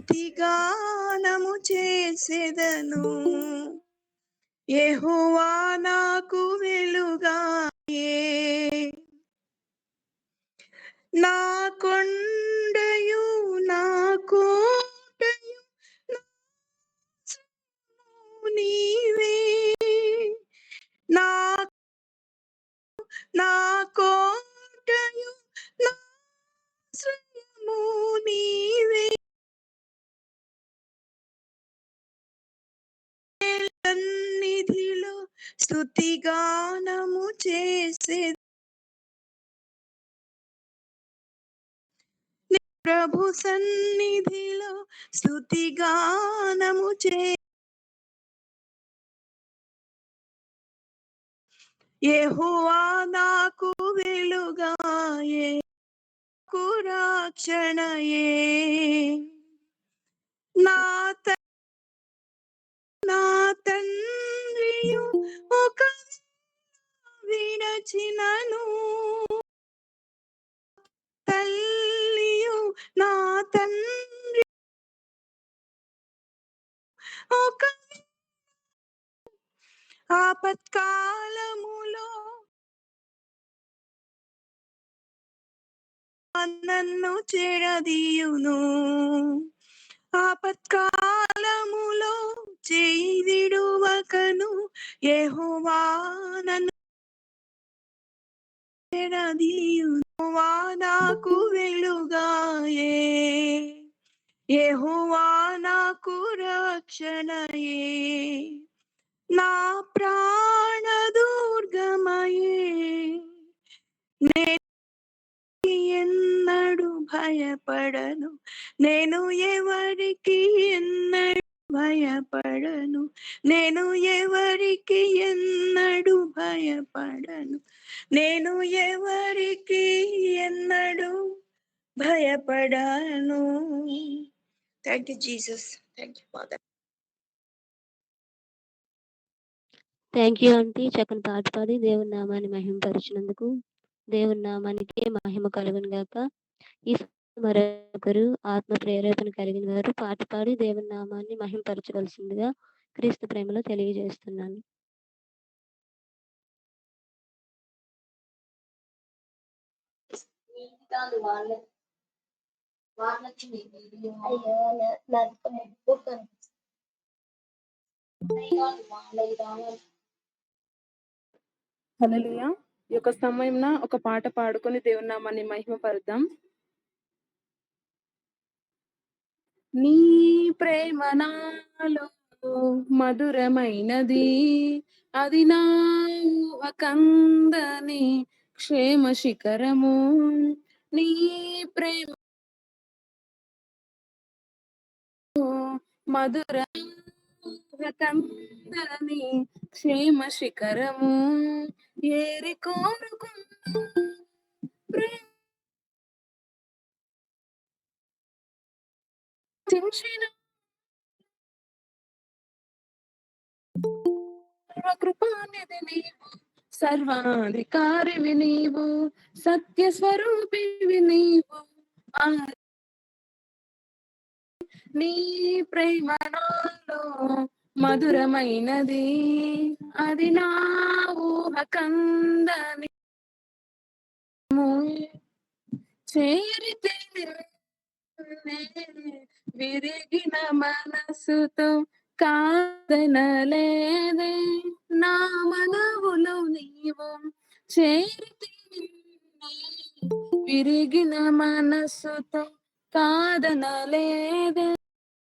స్తుతిగానము చేసెదను. యెహోవా నాకు వెలుగాయే, నా కొండయు నా కోటయు నా శరణు నీవే. నా కోటయు నా శరణు నీవే. సన్నిధిలో స్తుతిగానము చేసే ప్రభు సన్నిధిలో స్తుతిగానము చే. యెహోవా నాకు వెలుగాయే, నాకు రక్షణయే. నా తండ్రియు ఒక విడచినను, తల్లియు నా తండ్రి ఒక ఆపత్కాలములో నన్ను చెరదీయును. ఆపత్కాలములో చేయి విడువకను యెహోవా నన్ను చెరదీయును. యెహోవా నాకు వెలుగాయే, యెహోవా నాకు రక్షణయే. నా ప్రాణదుర్గమయే, ఎన్నడు భయపడను, నేను ఎవరికి ఎన్నడు భయపడను, నేను ఎవరికి ఎన్నడు భయపడను, నేను ఎవరికి ఎన్నడు భయపడను. Thank you Jesus. Thank you father. Thank you aunty. చక్కని పాట పాడి దేవుని నామాన్ని మహిమపరిచినందుకు దేవుని నామానికి మహిమ కలుగును గాక. ఈ మరొకరు ఆత్మ ప్రేరేపణ కలిగిన వారు పాట పాడి దేవుని నామాన్ని మహిమపరచవలసిందిగా క్రీస్తు ప్రేమలో తెలియజేస్తున్నాను. హల్లెలూయా. ఈ యొక్క సమయంన ఒక పాట పాడుకొని దేవుని నామాన్ని మహిమపరుద్దాం. నీ ప్రేమ నాలో మధురమైనది, అది నా ఊహకందని క్షేమ శిఖరము. నీ ప్రేమ మధురకందని క్షేమ శిఖరము. ఏరి కోరుకున్న ప్రేమ కృపానిధి నీవు, సర్వాధికారివి నీవు, సత్య స్వరూపివి నీవు. నీ ప్రేమ నాలో మధురమైనది, అది నా ఊహకందని చేరితే విరిగిన మనసుతో కాదనలేదే, నా మనవులో నీవు చేరితే విరిగిన మనసుతో కాదనలేదే,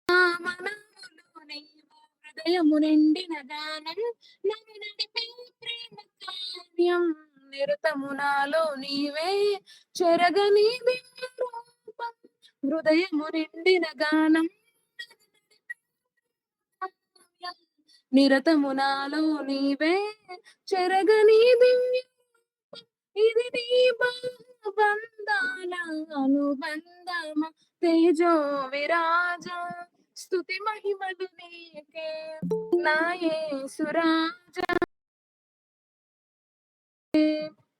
నా మనవులో నీవు హృదయము నిండిన గానం, నన్ను నడిపే ప్రేమ కావ్యం. నిరతము నాలో నీవే చెరగని దివ్య రూపం, హృదయము నిండిన గానం, నిరతము నాలో నీవే చెరగని దివ్య. ఇది నీ బంధాల అనుబంధమ, తేజో విరాజ, స్తుతి మహిమలు నీకే నా యేసురాజ.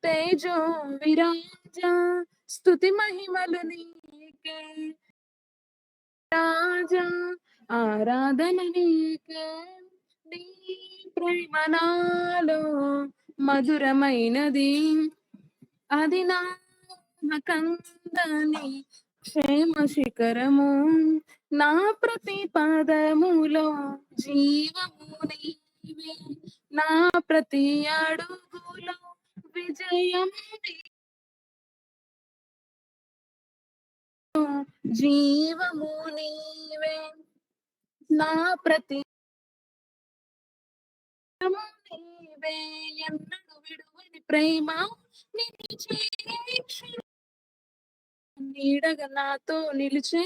తేజో విరాజ, స్తుతి మహిమలు నీకే రాజా ఆరాధన నీకే, నీ ప్రేమ నాలో మధురమైనది, అది నా కందని క్షేమ శిఖరము, నా ప్రతి పదములో జీవము నీవే, నా ప్రతి అడుగులో విజయం జీవము నీవే, నా ప్రతి నీవే, ఎన్నడు విడువని ప్రేమ నిలిచే క్షణం, నీడగా నాతో నిలిచే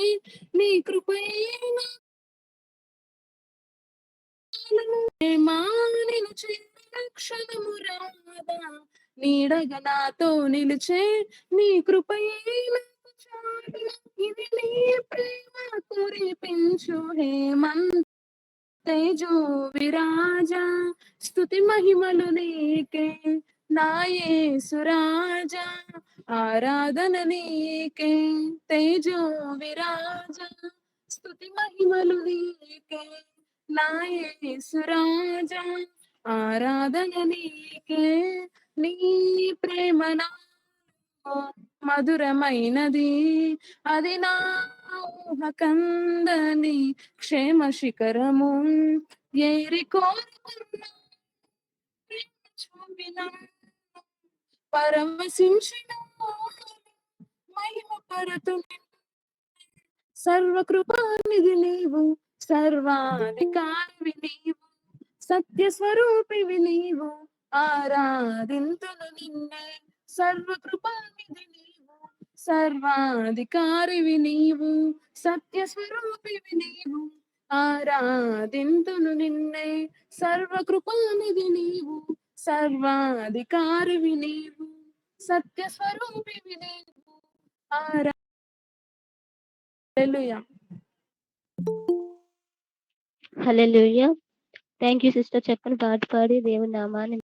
నీ కృపైన ప్రేమ నిలిచే క్షణము రాదా, నీడగా నాతో నిలిచే నీ కృపైన చాలు, ఇది నీ ప్రేమ కురిపించు హేమంత తేజో విరాజా, స్తుతి మహిమలు నీకే నా యేసురాజా, ఆరాధన నీకే తేజో విరాజా, స్తుతి మహిమలు నీకే నా యేసురాజా, ఆరాధన నీకే, నీ ప్రేమ నాలో మధురమైనది, అది నా ఊహ కందని క్షేమ శిఖరము, ఏరి కోరుకున్న ప్రేమ చూపిన పరవశించిన మహిమ పరతు, సర్వకృపానిధి నీవు, సర్వాధికారివి నీవు, సత్య స్వరూపివి నీవు, ఆరాధింతును నిన్నే, సర్వకృపానిధి నీవు, సర్వాధికారివి నీవు, సత్య స్వరూపివి నీవు, ఆరాధింతును నిన్నే, సర్వకృపానిధి నీవు, సర్వాధికారివి నీవు, సత్య స్వరూపివి నీవు, hallelujah. Hallelujah. Thank you sister. చక్కని పాట పాడి దేవుని నామాన్ని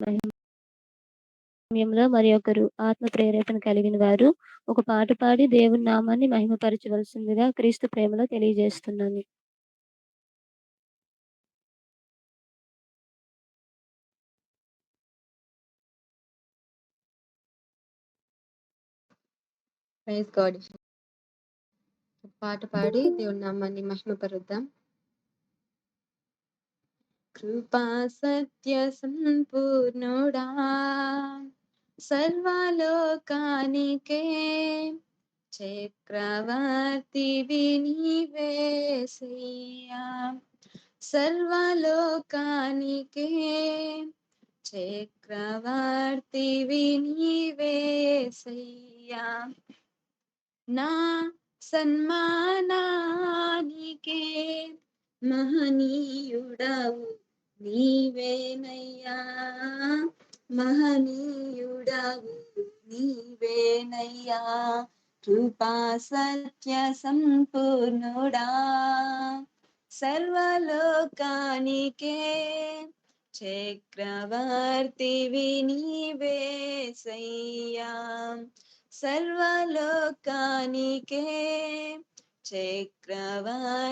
మహిమలో మరి ఒకరు ఆత్మ ప్రేరేపణ కలిగిన వారు ఒక పాట పాడి దేవుని నామాన్ని మహిమపరచవలసిందిగా క్రీస్తు ప్రేమలో తెలియజేస్తున్నాను. Praise God. పాట పాడి దేవుని నామాన్ని మహిమపరుద్దాం. కృపా సత్య సంపూర్ణుడా, సర్వలోకానికే చక్రవర్తివి నీవేసయ్యా, సర్వలోకానికే చక్రవర్తివి నీవేసయ్యా, నా సన్మానానికే మహనీయుడవు నీవేనయ్యా, మహనీయుడవు నీవేనయ్యా, కృపా సత్య సంపూర్ణుడా, సర్వలోకానికే చక్రవర్తివి నీవేసయ్యా, సర్వలోకానికే చక్రవర్తివి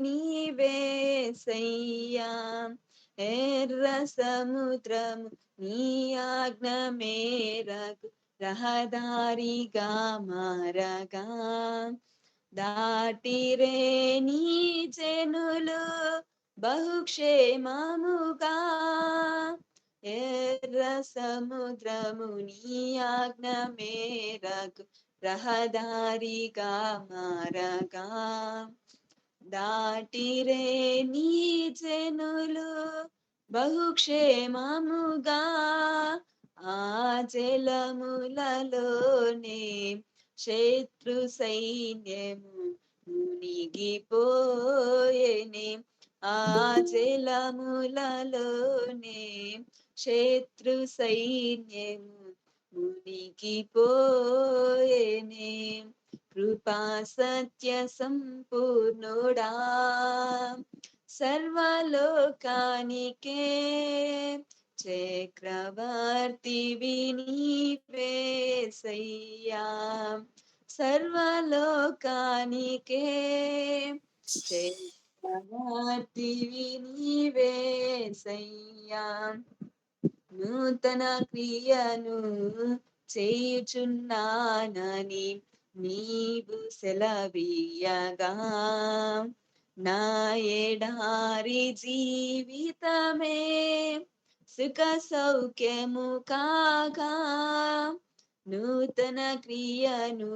నీవేసయ్యా, ఎర్ర సముద్రము నీ ఆజ్ఞ మేరకు రహదారిగా మారగా, దాటిరే నీ జనులు బహుక్షేమముగా, ఎర్ర సముద్రము నీ ఆజ్ఞ మేరకు రహదారిగా మారగా, దాటిరే నీ జనులు బహుక్షేమముగా, ఆ జలములలోనే శత్రు సైన్యము మునిగిపోయేనే, ఆ జలములలోనే శత్రు సైన్యము మునిగిపోయేనే, కృపా సత్య సంపూర్ణుడా, సర్వలోకానికే చక్రవర్తివి నీవేసయ్యా, సర్వలోకానికే చక్రవర్తివి నీవేసయ్యా నూతన క్రియను చేయుచున్నానని నీవు సెలవీయగా నా ఎడారి జీవితమే సుఖ సౌఖ్యము కాగా నూతన క్రియను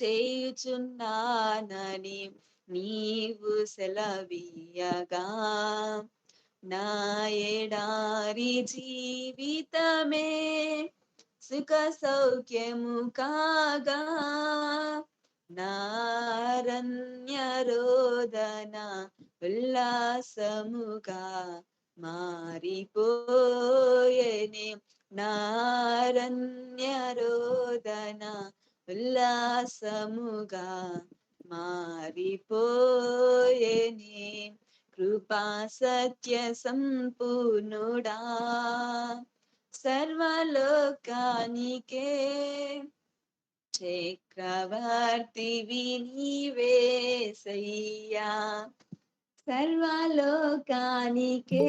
చేయుచున్నానని నీవు సెలవీయగా నా ఎడారి జీవితమే సుఖ సౌఖ్యము కాగా నారణ్య రోదన ఉల్లాసముగా మారిపోయేనే నారణ్య రోదన ఉల్లాసముగా మారిపోయేనే కృపా సత్య సంపూర్ణుడా సర్వలోకానికే చక్రవర్తివి నీవేసయ్యా సర్వలోకానికే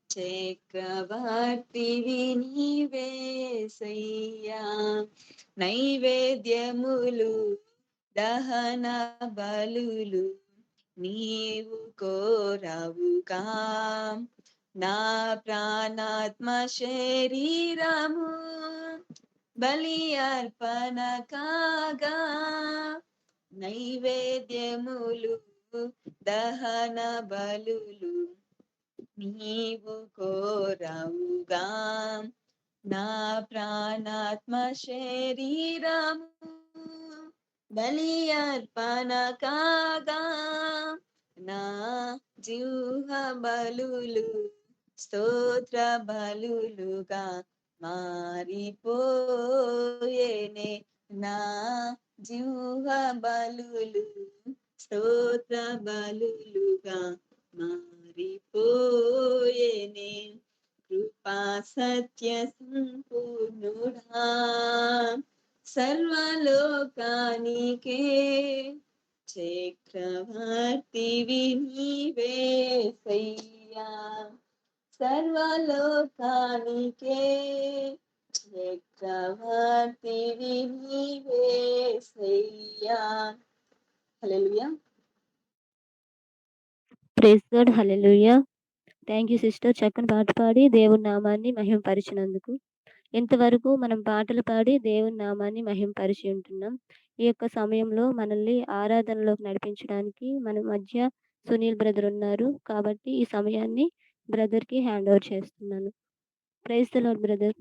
చక్రవర్తివి నీవేసయ్యా నైవేద్యములు దహన బలులు నీవు కోరవుగా నా ప్రాణాత్మ శరీరము బలి అర్పణ కాగా నైవేద్యములు దహన బలులు నీవు కోరవుగా నా ప్రాణాత్మ శరీరము బలి అర్పణ కాగా నా జీవ బలులు స్తోత్ర బలులుగా మారిపోయేనే నా జీవ బలులు స్తోత్ర బలులుగా మారిపోయేనే కృపా సత్య సంపూర్ణుడా సర్వలోకానికే చక్రవర్తివి నీవేసయ్యా సర్వలోకానికే చక్రవర్తివి నీవేసయ్యా hallelujah praise God hallelujah. Thank you sister. చక్కని పాట పాడి దేవుని నామాన్ని మహిమపరిచినందుకు. ఇంతవరకు మనం పాటలు పాడి దేవుని నామాన్ని మహిమపరిచి ఉంటున్నాం. ఈ యొక్క సమయంలో మనల్ని ఆరాధనలోకి నడిపించడానికి మన మధ్య సునీల్ బ్రదర్ ఉన్నారు. కాబట్టి ఈ సమయాన్ని బ్రదర్‌కి హ్యాండ్ ఓవర్ చేస్తున్నాను. Praise the Lord brother.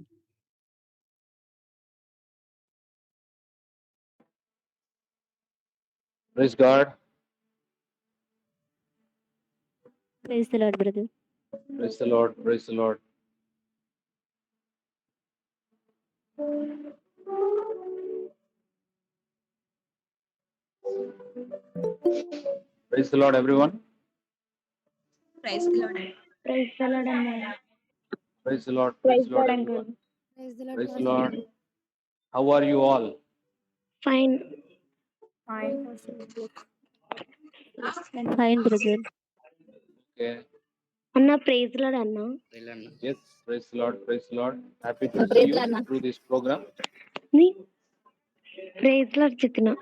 Praise God. Praise the Lord brother. Praise the Lord. Praise the Lord. Praise the Lord, everyone. Praise the Lord Praise the Lord, Amen. Praise the Lord. Praise the Lord, everyone. Praise the Lord. Praise the Lord. How are you all? Fine. Fine. Fine brother. Okay. Anna, praise the Lord, Anna. Yes. Praise the Lord. Praise the Lord. Happy to see you through this program. Me? Praise the Lord, Chitina.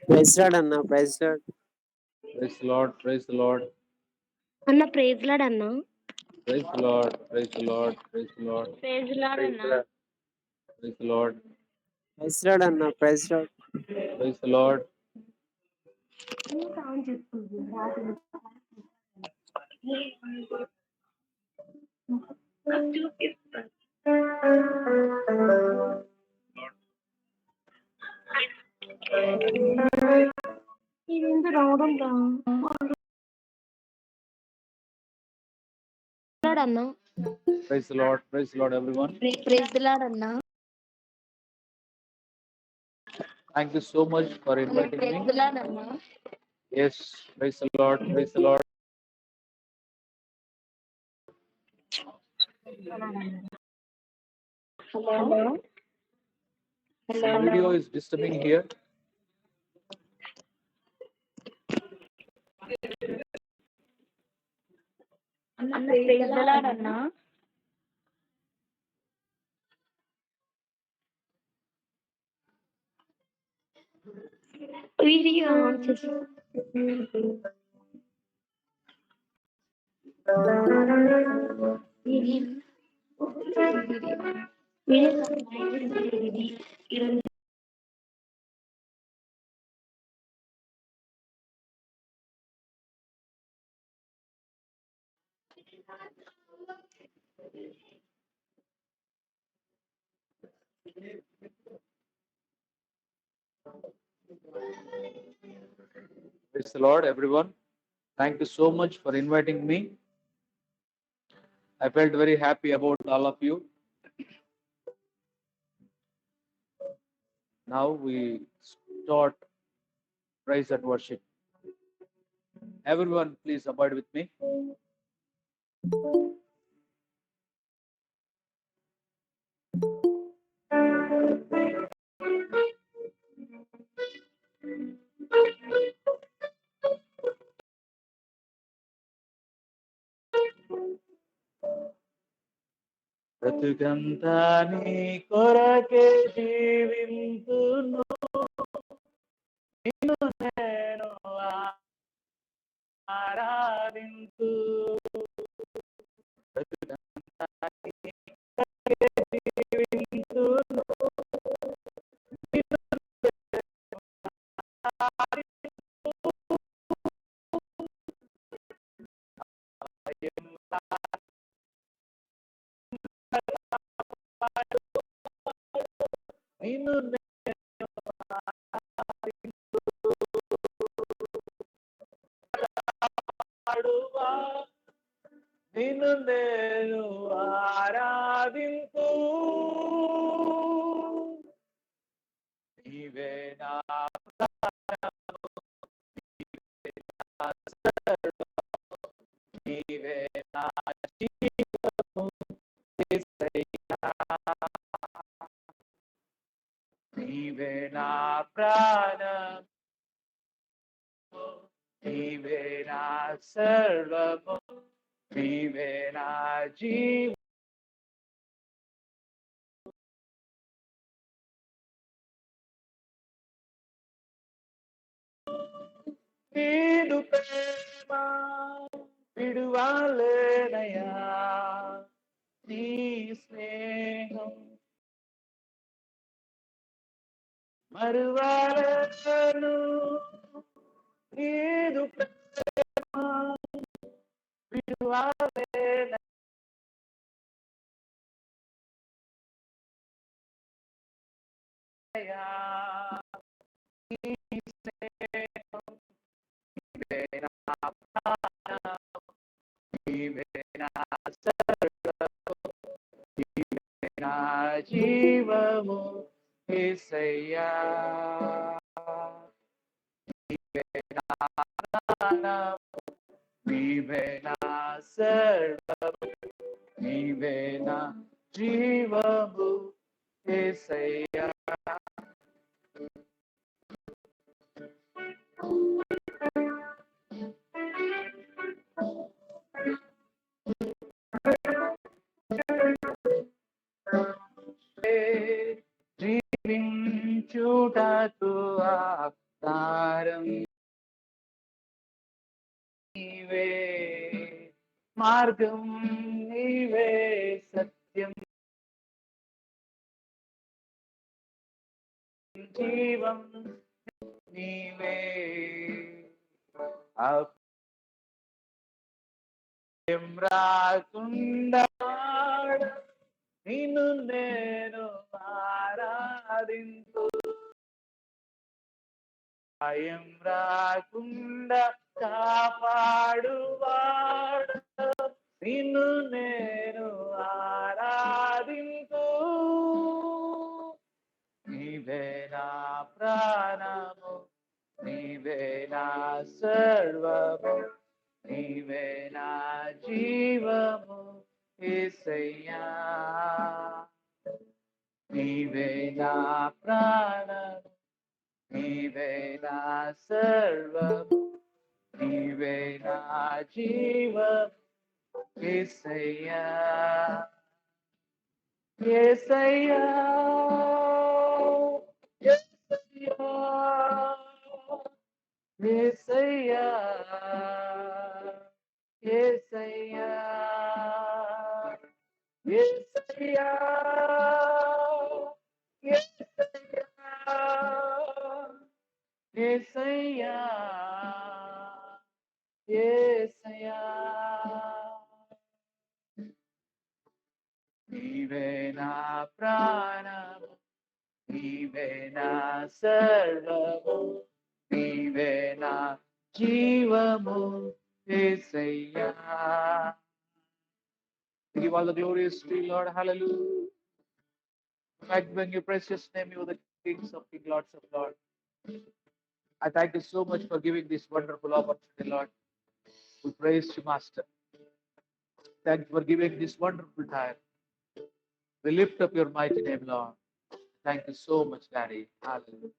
Praise lord అన్న praise lord Praise the Lord. Praise the Lord. Anna, praise the Lord, Anna. Praise the Lord. Praise the Lord. Praise the Lord. Praise the Lord, Anna. Praise the Lord. Praise lord అన్న praise lord Praise the Lord. ఇది రావడం అన్నా. Praise the Lord. Praise the Lord, everyone. Praise the Lord అన్నా. Thank you so much for inviting praise me. The Lord అన్నా. Yes. Praise the Lord. Praise the Lord. Hello Some video is disturbing here. అన్న video on చేసి Praise the Lord, everyone. Thank you so much for inviting me. I felt very happy about all of you. Now we start praise and worship. Everyone, please abide with me. బ్రతుకంతా నీ కొరకే జీవింతును, నిన్ను నేను ఆరాధింతు. బ్రతుకంతా నీ కొరకే జీవింతును, నిన్ను నేను ఆరాధింతు. నిన్ను నేను ఆరాధింతువా, నిన్ను నేను ఆరాధింతు. నీవే నా ప్రాణము, నీవే నా సర్వము, నీవే నా జీవము యేసయ్యా. నీవే నా ప్రాణము, నీవే నా సర్వము, నీవే నా జీవము. నీదు ప్రేమ విడువాలేనయా, నీ స్నేహం మరువాలను. నీదు ప్రేమ విడువాలేనయా, నీ స్నేహం నీవే నా ప్రాణము, నీవే నా సర్వము, నీవే నా జీవము యేసయ్యా. నీవే నా ప్రాణము, నీవే నా సర్వము, నీవే నా జీవము యేసయ్యా. జీవించుటకు ఆధారం నీవే, మార్గం నీవే, సత్యం జీవం నీవే. అభయం రాకుండా నిన్ను నేను ఆరాధింతు. భయం రాకుండా కాపాడువాడు, నిన్ను నేను ఆరాధింతు. నీవే నా ప్రాణము, నీవే నా సర్వము, నీవే నా జీవము యేసయ్యా. నీవే నా ప్రాణం, నీవే నా సర్వం, నీవే నా జీవం, యేసయ్యా యేసయ్యా యేసయ్యా యేసయ్యా యేసయ్యా యేసయ్యా యేసయ్యా యేసయ్యా నీవే నా ప్రాణము, నీవే నా సర్వము, నీవే నా జీవము, యేసయ్యా. Give all the glories to you, Lord. Hallelujah. Magnify your precious name, you the kings of kings, lords of lords. I thank you so much for giving this wonderful opportunity, Lord. We praise you, Master. Thank you for giving this wonderful time. We lift up your mighty name, Lord. Thank you so much, Daddy. Hallelujah.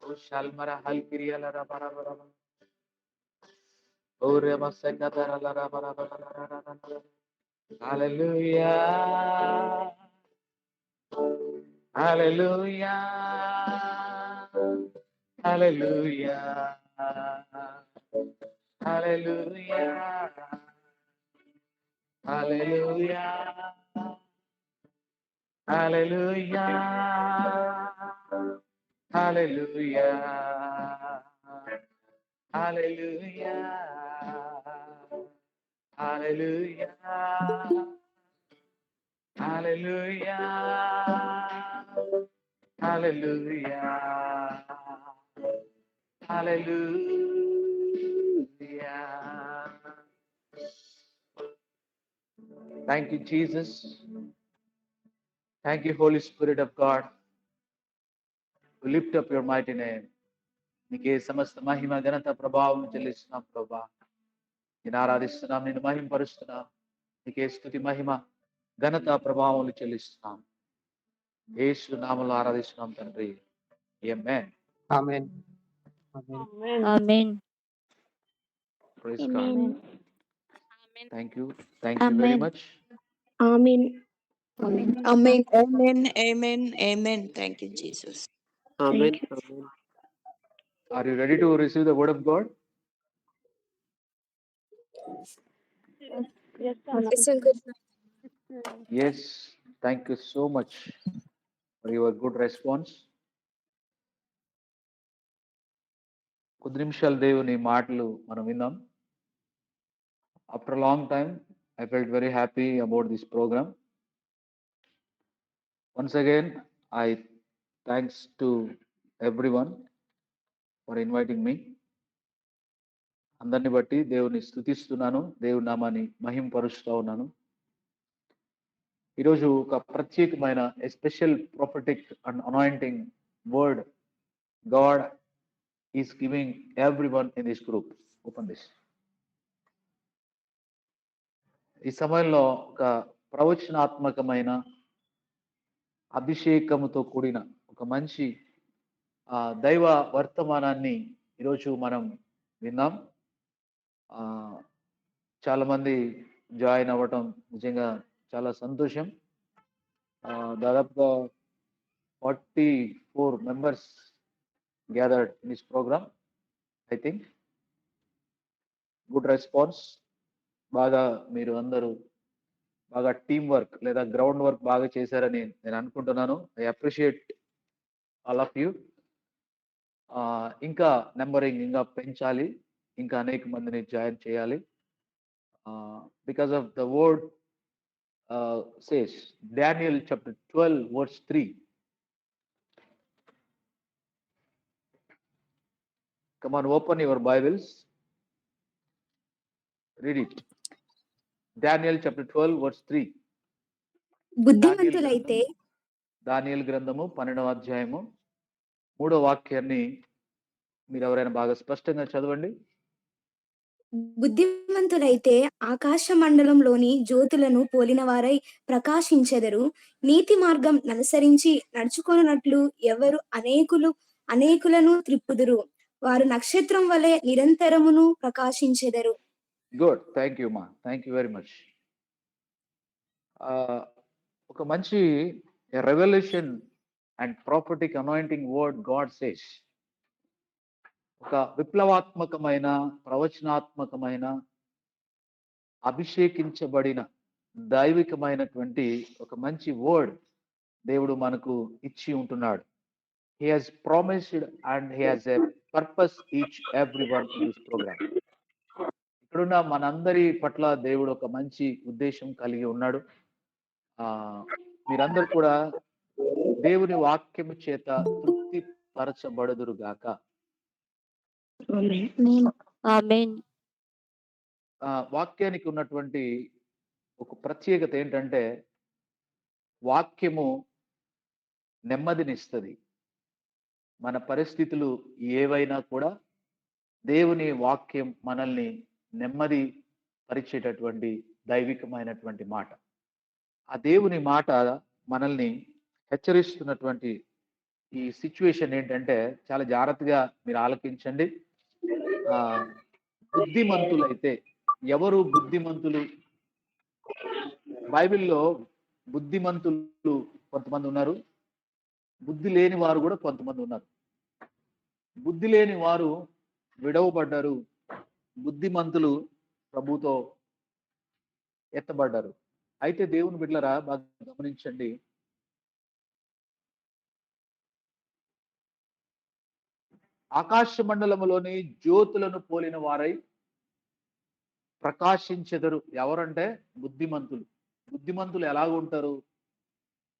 Oh, Shalmara Halkiriya Lara Bara Bara Bara. Oh, Rema Sekatara Lara Bara Bara Bara Bara. Hallelujah. Hallelujah. Hallelujah. Hallelujah. Hallelujah. Hallelujah. Hallelujah. Hallelujah. Hallelujah. Hallelujah. Hallelujah. Hallelujah. Thank you, Jesus. Thank you, Holy Spirit of God. We lift up your mighty name. నీకే సమస్త మహిమ ఘనత ప్రభావం చెల్లిస్తున్నాం ప్రభా. నేను ఆరాధిస్తున్నాం, నేను మహిమపరుస్తున్నాం. నీకే స్తుతి మహిమ ఘనత ప్రభావములు చెల్లిస్తున్నాం. యేసు నామములో ఆరాధిస్తున్నాం తండ్రి. ఆమేన్. ఆమేన్. ఆమేన్. ఆమేన్. Praise God. Amen. Thank you. Thank you very much. Amen. Amen. Amen. Amen. Amen. Amen. Thank you, Jesus. Amen. Thank you. Amen. Are you ready to receive the word of God? It's a good. Yes. Thank you so much for your good response. కొద్ది నిమిషాలు దేవుని మాటలు మనం విన్నాం. After a long time, I felt very happy about this program. Once again, I thanks to everyone for inviting me. అందరిని బట్టి దేవుని స్తుతిస్తున్నాను, దేవుని నామాన్ని మహింపరుస్తూ ఉన్నాను. ఈరోజు ఒక ప్రత్యేకమైన special prophetic and anointing word God is giving everyone in this group. Open this. ఈ సమయంలో ఒక ప్రవచనాత్మకమైన అభిషేకముతో కూడిన ఒక మంచి దైవ వర్తమానాన్ని ఈరోజు మనం విన్నాం. చాలా మంది జాయిన్ అవ్వటం నిజంగా చాలా సంతోషం. దాదాపుగా 44 members gathered in this program. I think good response. బాగా మీరు అందరూ బాగా టీమ్ వర్క్ లేదా గ్రౌండ్ వర్క్ బాగా చేశారని నేను అనుకుంటున్నాను. I appreciate all of you. ఇంకా నెంబరింగ్ ఇంకా పెంచాలి, ఇంకా అనేక మందిని జాయిన్ చేయాలి. Because of the word says Daniel chapter 12 verse 3. Come on, open your Bibles. Read it. Daniel chapter 12 verse 3. బుద్ధిమంతులైతే దానియేలు గ్రంథము 12వ అధ్యాయము 3వ వాక్యాన్ని మీరు ఎవరైనా బాగా స్పష్టంగా చదవండి. బుద్ధిమంతులైతే ఆకాశ మండలంలోని జ్యోతులను పోలిన వారై ప్రకాశించెదరు. నీతి మార్గం ననుసరించి నడుచుకొనున్నట్లు ఎవరు అనేకులను త్రిప్పుదురు. వారు నక్షత్రం వలె నిరంతరమును ప్రకాశించెదరు. గుడ్, థ్యాంక్ యూ మా, థ్యాంక్ యూ వెరీ మచ్. ఒక మంచి revolution and prophetic anointing word God says. ఒక విప్లవాత్మకమైన, ప్రవచనాత్మకమైన, అభిషేకించబడిన, దైవికమైనటువంటి ఒక మంచి వర్డ్ దేవుడు మనకు ఇచ్చి ఉంటున్నాడు. He has promised and he has a purpose each everyone in this program. ఇక్కడున్న మనందరి పట్ల దేవుడు ఒక మంచి ఉద్దేశం కలిగి ఉన్నాడు. మీరందరూ కూడా దేవుని వాక్యము చేత తృప్తి పరచబడుదురు గాక. ఆమేన్. వాక్యానికి ఉన్నటువంటి ఒక ప్రత్యేకత ఏంటంటే వాక్యము నెమ్మదినిస్తుంది. మన పరిస్థితులు ఏవైనా కూడా దేవుని వాక్యం మనల్ని నెమ్మది పరిచేటటువంటి దైవికమైనటువంటి మాట. ఆ దేవుని మాట మనల్ని హెచ్చరిస్తున్నటువంటి ఈ సిచ్యువేషన్ ఏంటంటే చాలా జాగ్రత్తగా మీరు ఆలకించండి. బుద్ధిమంతులైతే ఎవరు బుద్ధిమంతులు? బైబిల్లో బుద్ధిమంతులు కొంతమంది ఉన్నారు, బుద్ధి లేని వారు కూడా కొంతమంది ఉన్నారు. బుద్ధి లేని వారు విడవబడ్డారు, బుద్ధిమంతులు ప్రభుతో ఎత్తబడ్డారు. అయితే దేవుని బిడ్డలారా బాగా గమనించండి, ఆకాశ మండలములోని జ్యోతులను పోలిన వారై ప్రకాశించెదరు. ఎవరంటే బుద్ధిమంతులు. బుద్ధిమంతులు ఎలాగుంటారు?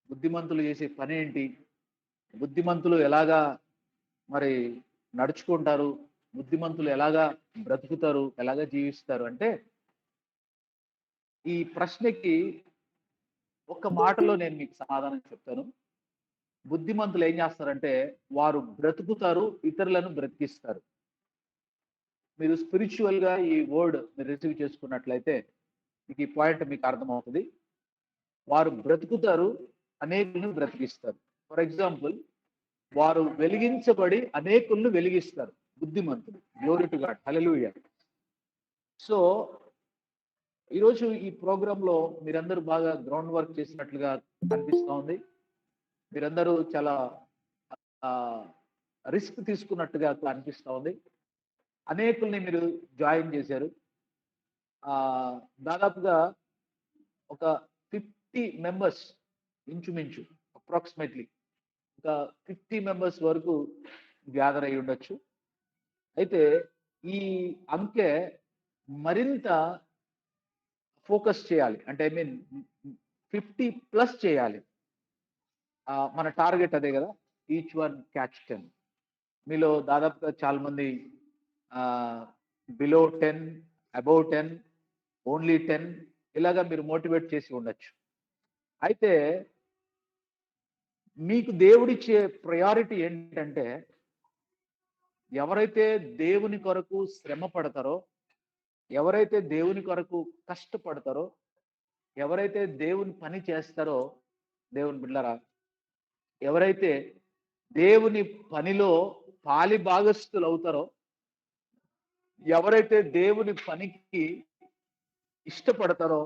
బుద్ధిమంతులు చేసే పని ఏంటి? బుద్ధిమంతులు ఎలాగా మరి నడుచుకుంటారు? బుద్ధిమంతులు ఎలాగా బ్రతుకుతారు, ఎలాగా జీవిస్తారు అంటే, ఈ ప్రశ్నకి ఒక మాటలో నేను మీకు సమాధానం చెప్తాను. బుద్ధిమంతులు ఏం చేస్తారంటే వారు బ్రతుకుతారు, ఇతరులను బ్రతికిస్తారు. మీరు స్పిరిచువల్ గా ఈ వర్డ్ మీరు రిసీవ్ చేసుకున్నట్లయితే మీకు ఈ పాయింట్ మీకు అర్థమవుతుంది. వారు బ్రతుకుతారు, అనేకులను బ్రతికిస్తారు. ఫర్ ఎగ్జాంపుల్, వారు వెలిగించబడి అనేకులను వెలిగిస్తారు. బుద్ధిమంతులు. Glory to God, hallelujah. So ఈరోజు ఈ ప్రోగ్రామ్ లో మీరందరూ బాగా గ్రౌండ్ వర్క్ చేసినట్లుగా అనిపిస్తా ఉంది. మీరందరూ చాలా రిస్క్ తీసుకున్నట్టుగా అనిపిస్తా ఉంది. అనేకుల్ని మీరు జాయిన్ చేశారు. దాదాపుగా ఒక 50 మెంబర్స్ ఇంచుమించు అప్రాక్సిమేట్లీ ఒక 50 మెంబర్స్ వరకు గ్యాదర్ అయి ఉండొచ్చు. అయితే ఈ అంకె మరింత ఫోకస్ చేయాలి, అంటే ఐ మీన్ 50+ చేయాలి. మన టార్గెట్ అదే కదా, ఈచ్ వన్ క్యాచ్ 10. మీలో దాదాపుగా చాలా మంది బిలో 10, అబౌవ్ 10, ఓన్లీ 10 ఇలాగా మీరు మోటివేట్ చేసి ఉండొచ్చు. అయితే మీకు దేవుడిచ్చే ప్రయారిటీ ఏంటంటే, ఎవరైతే దేవుని కొరకు శ్రమ పడతారో, ఎవరైతే దేవుని కొరకు కష్టపడతారో, ఎవరైతే దేవుని పని చేస్తారో, దేవుని బిడ్డలారా, ఎవరైతే దేవుని పనిలో పాలి భాగస్థులు అవుతారో, ఎవరైతే దేవుని పనికి ఇష్టపడతారో,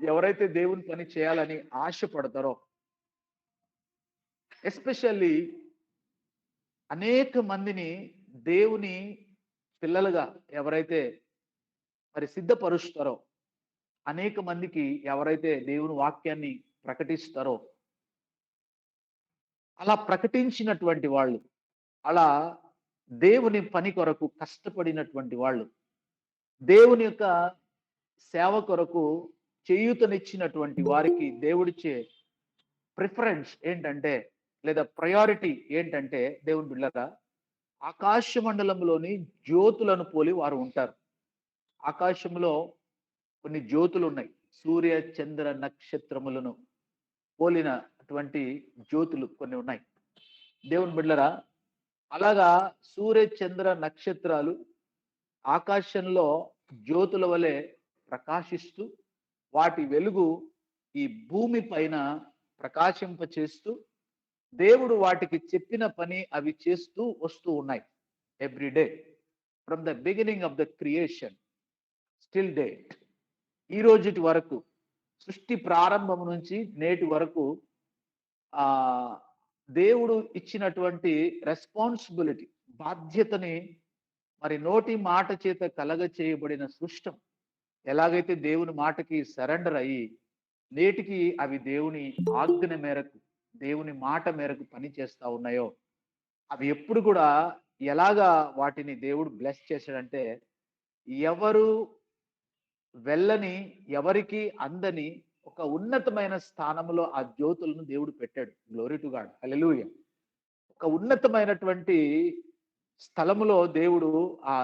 ఎవరైతే దేవుని పని చేయాలని ఆశపడతారో, ఎస్పెషల్లీ అనేక మందిని దేవుని పిల్లలుగా ఎవరైతే మరి సిద్ధపరుస్తారో, అనేక మందికి ఎవరైతే దేవుని వాక్యాన్ని ప్రకటిస్తారో, అలా ప్రకటించినటువంటి వాళ్ళు, అలా దేవుని పని కొరకు కష్టపడినటువంటి వాళ్ళు, దేవుని యొక్క సేవ కొరకు చేయూతనిచ్చినటువంటి వారికి దేవుడిచ్చే ప్రిఫరెన్స్ ఏంటంటే, లేదా ప్రయారిటీ ఏంటంటే, దేవుని బిడ్డలారా, ఆకాశ మండలంలోని జ్యోతులను పోలి వారు ఉంటారు. ఆకాశంలో కొన్ని జ్యోతులు ఉన్నాయి. సూర్య చంద్ర నక్షత్రములను పోలినటువంటి జ్యోతులు కొన్ని ఉన్నాయి. దేవుని బిడ్డలారా, అలాగా సూర్య చంద్ర నక్షత్రాలు ఆకాశంలో జ్యోతుల వలె ప్రకాశిస్తూ వాటి వెలుగు ఈ భూమి పైన ప్రకాశింప చేస్తూ దేవుడు వాటికి చెప్పిన పని అవి చేస్తూ వస్తూ ఉన్నాయి every day from the beginning of the creation still date ఈ రోజుటి వరకు సృష్టి ప్రారంభం నుంచి నేటి వరకు ఆ దేవుడు ఇచ్చినటువంటి రెస్పాన్సిబిలిటీ బాధ్యతని మరి నోటి మాట చేత కలగ చేయబడిన సృష్టం ఎలాగైతే దేవుని మాటకి సరెండర్ అయ్యి నేటికి అవి దేవుని ఆజ్ఞ మేరకు దేవుని మాట మేరకు పని చేస్తా ఉన్నాయో అవి ఎప్పుడు కూడా ఎలాగా వాటిని దేవుడు బ్లెస్ చేశాడంటే ఎవరు వెళ్ళని ఎవరికి అందని ఒక ఉన్నతమైన స్థానంలో ఆ జ్యోతులను దేవుడు పెట్టాడు. గ్లోరీ టు గాడ్, హల్లెలూయా. ఒక ఉన్నతమైనటువంటి స్థలములో దేవుడు ఆ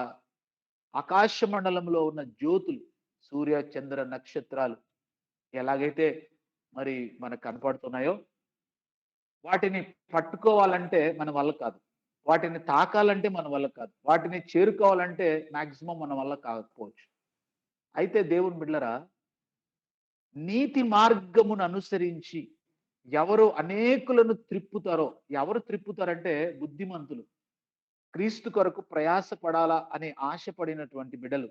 ఆకాశ మండలంలో ఉన్న జ్యోతులు, సూర్య చంద్ర నక్షత్రాలు ఎలాగైతే మరి మనకు కనపడుతున్నాయో వాటిని పట్టుకోవాలంటే మన వల్ల కాదు, వాటిని తాకాలంటే మన వల్ల కాదు, వాటిని చేరుకోవాలంటే మాక్సిమం మన వల్ల కాకపోవచ్చు. అయితే దేవుని బిడ్డలారా, నీతి మార్గమును అనుసరించి ఎవరు అనేకులను త్రిప్పుతారో, ఎవరు త్రిప్పుతారంటే బుద్ధిమంతులు, క్రీస్తు కొరకు ప్రయాసపడాలా అని ఆశపడినటువంటి బిడ్డలు,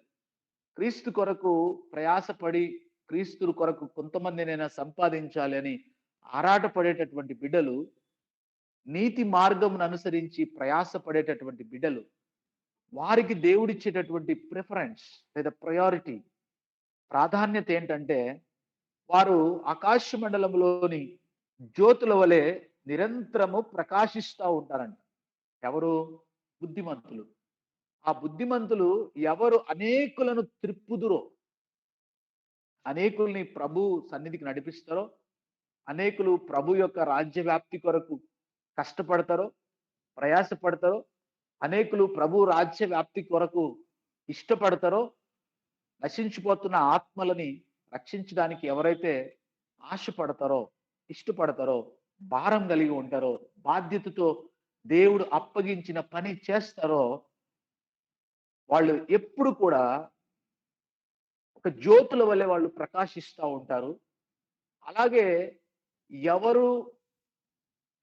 క్రీస్తు కొరకు ప్రయాసపడి క్రీస్తు కొరకు కొంతమందినైనా సంపాదించాలి అని ఆరాటపడేటటువంటి బిడ్డలు, నీతి మార్గమును అనుసరించి ప్రయాసపడేటటువంటి బిడ్డలు, వారికి దేవుడిచ్చేటటువంటి ప్రిఫరెన్స్ లేదా ప్రయారిటీ ప్రాధాన్యత ఏంటంటే వారు ఆకాశ మండలంలోని జ్యోతుల వలె నిరంతరము ప్రకాశిస్తూ ఉంటారంట. ఎవరు? బుద్ధిమంతులు. ఆ బుద్ధిమంతులు ఎవరు అనేకులను త్రిప్పుదురో, అనేకుల్ని ప్రభు సన్నిధికి నడిపిస్తారో, అనేకులు ప్రభు యొక్క రాజ్య వ్యాప్తి కొరకు కష్టపడతారో, ప్రయాసపడతారో, అనేకులు ప్రభు రాజ్య వ్యాప్తి కొరకు ఇష్టపడతారో, నశించిపోతున్న ఆత్మలని రక్షించడానికి ఎవరైతే ఆశపడతారో, ఇష్టపడతారో, భారం కలిగి ఉంటారో, బాధ్యతతో దేవుడు అప్పగించిన పని చేస్తారో, వాళ్ళు ఎప్పుడు కూడా ఒక జ్యోతుల వలె వాళ్ళు ప్రకాశిస్తూ ఉంటారు. అలాగే ఎవరు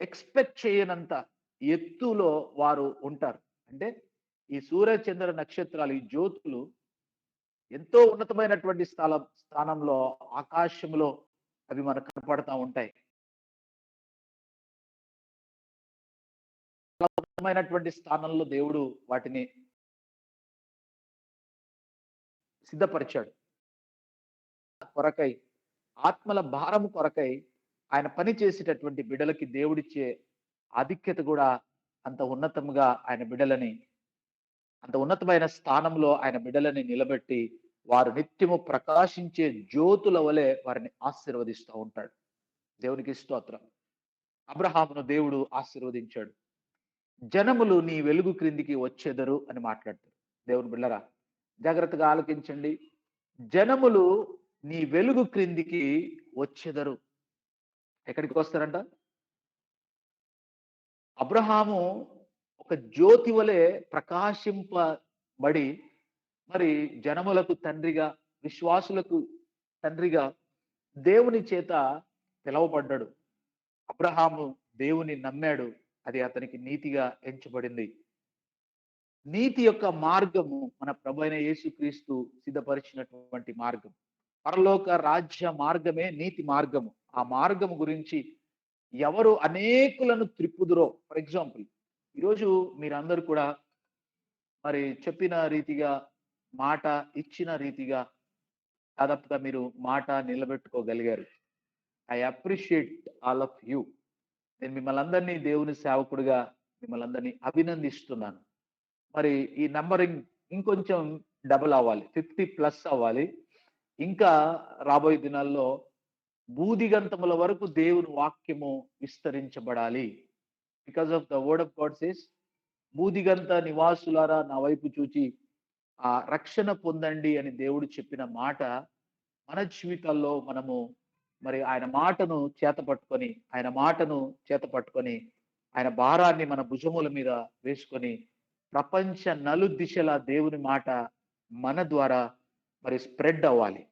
ఎక్స్పెక్ట్ చేయనంత ఎత్తులో వారు ఉంటారు. అంటే ఈ సూర్య చంద్ర నక్షత్రాలు, ఈ జ్యోతులు ఎంతో ఉన్నతమైనటువంటి స్థానంలో ఆకాశంలో అవి మనకు కనపడతా ఉంటాయి. ఉన్నతమైనటువంటి స్థానంలో దేవుడు వాటిని సిద్ధపరిచాడు. కొరకై, ఆత్మల భారము కొరకై ఆయన పని చేసేటటువంటి బిడ్డలకి దేవుడిచ్చే ఆధిక్యత కూడా అంత ఉన్నతంగా ఆయన బిడ్డలని, అంత ఉన్నతమైన స్థానంలో ఆయన బిడ్డలని నిలబెట్టి వారు నిత్యము ప్రకాశించే జ్యోతుల వలె వారిని ఆశీర్వదిస్తూ ఉంటాడు. దేవునికి స్తోత్రం. అబ్రహామును దేవుడు ఆశీర్వదించాడు. జనములు నీ వెలుగు క్రిందికి వచ్చేదరు అని మాట్లాడతారు. దేవుని బిడ్డరా, జాగ్రత్తగా ఆలోచించండి. జనములు నీ వెలుగు క్రిందికి వచ్చేదరు. ఎక్కడికి వస్తారంట? అబ్రహాము ఒక జ్యోతి వలె ప్రకాశింపబడి మరి జనములకు తండ్రిగా, విశ్వాసులకు తండ్రిగా దేవుని చేత పిలువబడ్డాడు. అబ్రహాము దేవుని నమ్మాడు, అది అతనికి నీతిగా ఎంచబడింది. నీతి యొక్క మార్గము మన ప్రభు అయిన యేసుక్రీస్తు సిద్ధపరిచినటువంటి మార్గం. పరలోక రాజ్య మార్గమే నీతి మార్గము. ఆ మార్గము గురించి ఎవరు అనేకులను త్రిప్పుదురో, ఫర్ ఎగ్జాంపుల్ ఈరోజు మీరందరూ కూడా మరి చెప్పిన రీతిగా, మాట ఇచ్చిన రీతిగా దాదాపుగా మీరు మాట నిలబెట్టుకోగలిగారు. I appreciate all of you. నేను మిమ్మల్ని అందరినీ దేవుని సేవకుడిగా మిమ్మల్ని అందరినీ అభినందిస్తున్నాను. మరి ఈ నంబరింగ్ ఇంకొంచెం డబుల్ అవ్వాలి, 50+ అవ్వాలి. ఇంకా రాబోయే దినాల్లో భూదిగంతముల వరకు దేవుని వాక్యము విస్తరించబడాలి. Because of the word of God says, భూదిగంత నివాసులారా నా వైపు చూచి ఆ రక్షణ పొందండి అని దేవుడు చెప్పిన మాట మన జీవితాల్లో మనము మరి ఆయన మాటను చేతపట్టుకొని, ఆయన భారాన్ని మన భుజముల మీద వేసుకొని ప్రపంచ నలుదిశల దేవుని మాట మన ద్వారా మరి స్ప్రెడ్ అవ్వాలి.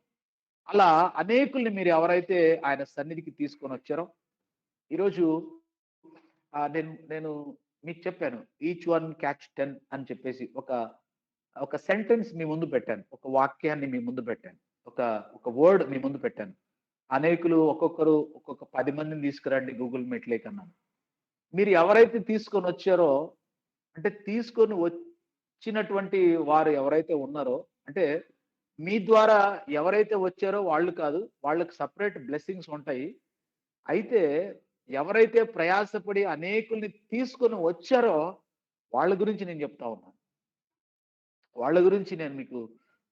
అలా అనేకుల్ని మీరు ఎవరైతే ఆయన సన్నిధికి తీసుకొని వచ్చారో ఈరోజు నేను నేను మీకు చెప్పాను, ఈచ్ వన్ క్యాచ్ 10 అని చెప్పేసి ఒక సెంటెన్స్ మీ ముందు పెట్టాను, ఒక వాక్యాన్ని మీ ముందు పెట్టాను, ఒక ఒక వర్డ్ మీ ముందు పెట్టాను. అనేకులు ఒక్కొక్కరు ఒక్కొక్క 10 మందిని తీసుకురండి గూగుల్ మీట్ లేకన్నాను. మీరు ఎవరైతే తీసుకొని వచ్చారో, అంటే తీసుకొని వచ్చినటువంటి వారు ఎవరైతే ఉన్నారో, అంటే మీ ద్వారా ఎవరైతే వచ్చారో వాళ్ళు కాదు, వాళ్ళకి సపరేట్ బ్లెస్సింగ్స్ ఉంటాయి. అయితే ఎవరైతే ప్రయాసపడి అనేకుల్ని తీసుకొని వచ్చారో వాళ్ళ గురించి నేను చెప్తా ఉన్నాను. వాళ్ళ గురించి నేను మీకు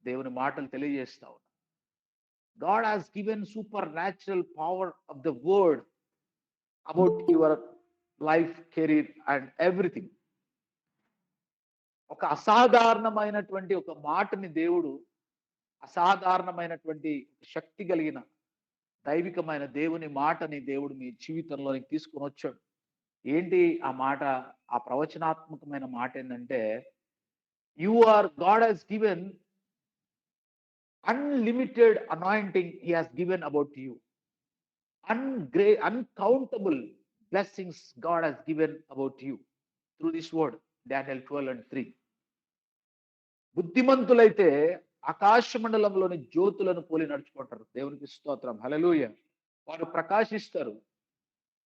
దేవుని మాటలు తెలియజేస్తా ఉన్నాను. God has given supernatural power of the word about your life, career and everything. ఒక అసాధారణమైనటువంటి ఒక మాటని దేవుడు, అసాధారణమైనటువంటి శక్తి కలిగిన దైవికమైన దేవుని మాటని దేవుడు మీ జీవితంలోనికి తీసుకొని వచ్చాడు. ఏంటి ఆ మాట? ఆ ప్రవచనాత్మకమైన మాట ఏంటంటే, God has given unlimited anointing he has given about you. Uncountable blessings God has given about you through this word. Daniel 12:3. బుద్ధిమంతులైతే ఆకాశ మండలంలోని జ్యోతులను పోలి నడుచుకుంటారు. దేవునికి స్తోత్రం, హల్లెలూయా. వారు ప్రకాశిస్తారు.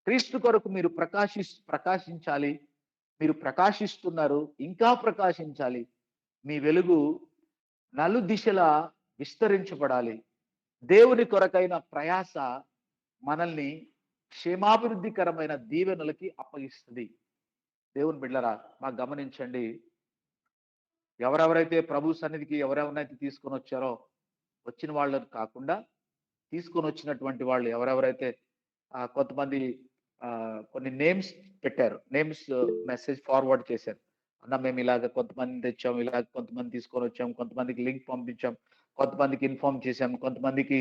క్రీస్తు కొరకు మీరు ప్రకాశించాలి. మీరు ప్రకాశిస్తున్నారు, ఇంకా ప్రకాశించాలి. మీ వెలుగు నలు దిశలా విస్తరించబడాలి. దేవుని కొరకైన ప్రయాస మనల్ని క్షేమాభివృద్ధికరమైన దీవెనలకి అప్పగిస్తుంది. దేవుని బిడ్డలారా, మాకు గమనించండి, ఎవరెవరైతే ప్రభు సన్నిధికి ఎవరెవరైతే తీసుకొని వచ్చారో, వచ్చిన వాళ్ళని కాకుండా తీసుకొని వచ్చినటువంటి వాళ్ళు ఎవరెవరైతే కొంతమంది కొన్ని నేమ్స్ పెట్టారు, నేమ్స్ మెసేజ్ ఫార్వర్డ్ చేశారు. అన్న మేము ఇలాగ కొంతమంది తెచ్చాం, ఇలాగ కొంతమంది తీసుకొని వచ్చాం, కొంతమందికి లింక్ పంపించాం, కొంతమందికి ఇన్ఫార్మ్ చేశాం, కొంతమందికి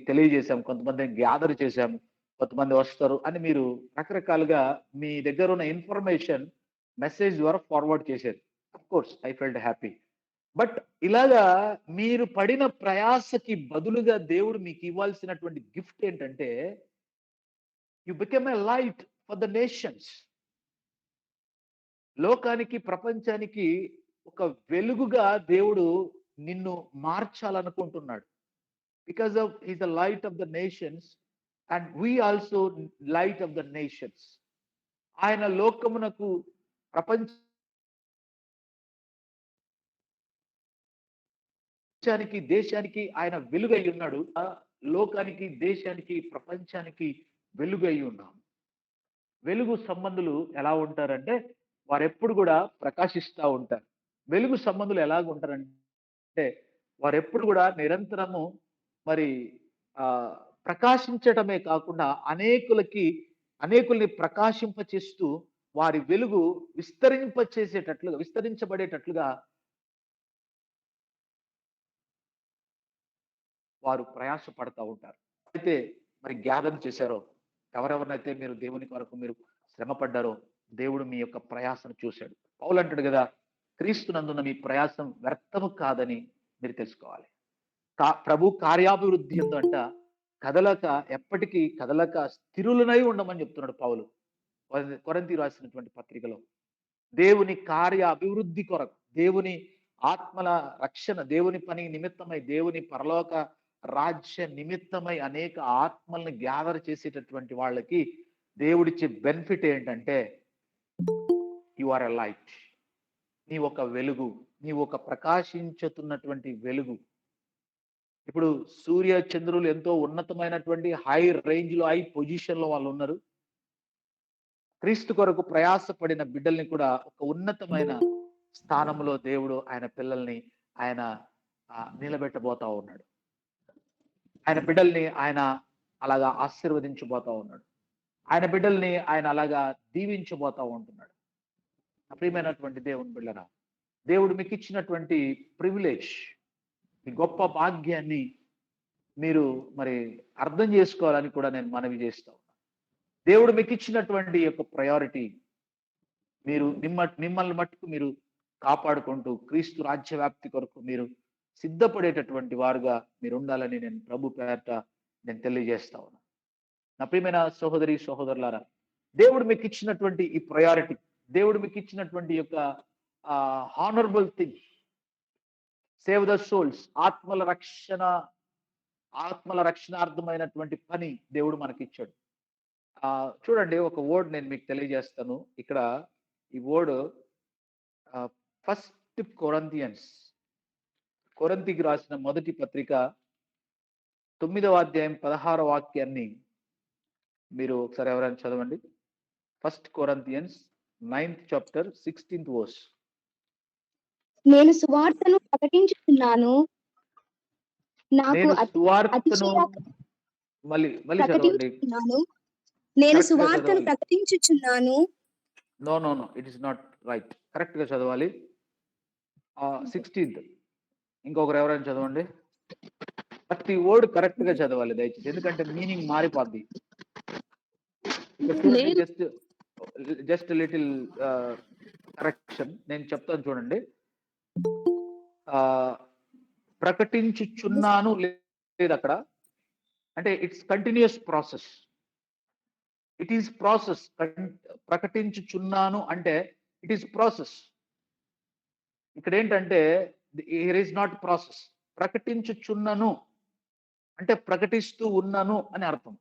తెలియజేశాం, కొంతమందిని గ్యాదర్ చేశాం, కొంతమంది వస్తారు అని మీరు రకరకాలుగా మీ దగ్గర ఉన్న ఇన్ఫర్మేషన్ మెసేజ్ ద్వారా ఫార్వర్డ్ చేశారు. Of course I felt happy. But ఇలాగా మీరు పడిన ప్రయాసకి బదులుగా దేవుడు మీకు ఇవ్వాల్సినటువంటి గిఫ్ట్ ఏంటంటే, you become a light for the nations. లోకానికి, ప్రపంచానికి ఒక వెలుగుగా దేవుడు నిన్ను మార్చాలనుకుంటున్నాడు. Because of is the light of the nations and we also light of the nations. ఆయన లోకమునకు, ప్రపంచానికి, దేశానికి ఆయన వెలుగై ఉన్నాడు. లోకానికి, దేశానికి, ప్రపంచానికి వెలుగై ఉన్నాం. వెలుగు సంబంధులు ఎలా ఉంటారంటే, వారు ఎప్పుడు కూడా ప్రకాశిస్తూ ఉంటారు. వెలుగు సంబంధులు ఎలాగ ఉంటారంటే, వారు ఎప్పుడు కూడా నిరంతరము మరి ప్రకాశించటమే కాకుండా అనేకుల్ని ప్రకాశింపచేస్తూ వారి వెలుగు విస్తరించబడేటట్లుగా వారు ప్రయాస పడతా ఉంటారు. అయితే మరి గ్యాదర్ చేశారో, ఎవరెవరినైతే మీరు దేవుని కొరకు మీరు శ్రమ పడ్డారో, దేవుడు మీ యొక్క ప్రయాసను చూశాడు. పౌలు అంటాడు కదా, క్రీస్తునందున్న మీ ప్రయాసం వ్యర్థము కాదని మీరు తెలుసుకోవాలి. ప్రభు కార్యాభివృద్ధి అంట ఎప్పటికీ కదలక స్థిరులనై ఉండమని చెప్తున్నాడు పౌలు కొరింథీ రాసినటువంటి పత్రికలో. దేవుని కార్య అభివృద్ధి కొరకు, దేవుని ఆత్మల రక్షణ, దేవుని పని నిమిత్తమై, దేవుని పరలోక రాజ్య నిమిత్తమై అనేక ఆత్మల్ని గ్యాదర్ చేసేటటువంటి వాళ్ళకి దేవుడిచ్చే బెనిఫిట్ ఏంటంటే, యు ఆర్ ఎ లైట్. నీ ఒక వెలుగు, నీ ఒక ప్రకాశించుతున్నటువంటి వెలుగు. ఇప్పుడు సూర్య చంద్రులు ఎంతో ఉన్నతమైనటువంటి హై రేంజ్ లో, హై పొజిషన్ లో వాళ్ళు ఉన్నారు. క్రీస్తు కొరకు ప్రయాసపడిన బిడ్డల్ని కూడా ఒక ఉన్నతమైన స్థానంలో దేవుడు ఆయన పిల్లల్ని ఆయన నిలబెట్టబోతా ఉన్నాడు. ఆయన బిడ్డల్ని ఆయన అలాగా ఆశీర్వదించబోతా ఉన్నాడు. ఆయన బిడ్డల్ని ఆయన అలాగా దీవించబోతా ఉంటున్నాడు. ప్రియమైనటువంటి దేవుని బిడ్డరా, దేవుడు మీకు ఇచ్చినటువంటి ప్రివిలేజ్, ఈ గొప్ప భాగ్యాన్ని మీరు మరి అర్థం చేసుకోవాలని కూడా నేను మనవి చేస్తా ఉన్నాను. దేవుడు మీకు ఇచ్చినటువంటి యొక్క ప్రయారిటీ, మీరు మిమ్మల్ని మట్టుకు మీరు కాపాడుకుంటూ క్రీస్తు రాజ్య వ్యాప్తి కొరకు మీరు సిద్ధపడేటటువంటి వారుగా మీరు ఉండాలని నేను ప్రభు పేరట నేను తెలియజేస్తా ఉన్నా. నా ప్రియమైన సహోదరి సహోదరులారా, దేవుడు మీకు ఇచ్చినటువంటి ఈ ప్రయారిటీ, దేవుడు మీకు ఇచ్చినటువంటి యొక్క honourable thing, save the souls, ఆత్మల రక్షణార్థమైనటువంటి పని దేవుడు మనకిచ్చాడు. చూడండి, ఒక వర్డ్ నేను మీకు తెలియజేస్తాను. ఇక్కడ ఈ వర్డ్ ఫస్ట్ కొరంతికి రాసిన మొదటి పత్రిక 9వ అధ్యాయం 16వ వాక్యాన్ని మీరు ఒకసారి ఎవరైనా చదవండి. First Corinthians 9th chapter 16th verse. నేను సువార్తను ప్రకటించుచున్నాను, నాకు నేను సువార్తను అతిశయ మళ్ళీ చదవండి. ప్రకటించుచున్నాను, నేను Correct గా సువార్తను చదవాలి. ప్రకటించుచున్నాను. No it is not right. Correct గా చదవాలి. 16th. ఇంకొకరు ఎవరైనా చదవండి. ప్రతి వర్డ్ కరెక్ట్ గా చదవాలి దయచేసి, ఎందుకంటే మీనింగ్ మారిపోద్ది. జస్ట్ లిటిల్ కరెక్షన్ నేను చెప్తాను చూడండి. ప్రకటించుచున్నాను లేదు అక్కడ, అంటే it's continuous process. It is process. ప్రకటించుచున్నాను అంటే ఇట్ ఈస్ ప్రాసెస్. ఇక్కడ ఏంటంటే హియర్ ఈస్ నాట్ ప్రాసెస్. ప్రకటించుచున్నాను అంటే ప్రకటిస్తూ ఉన్నాను అని అర్థం.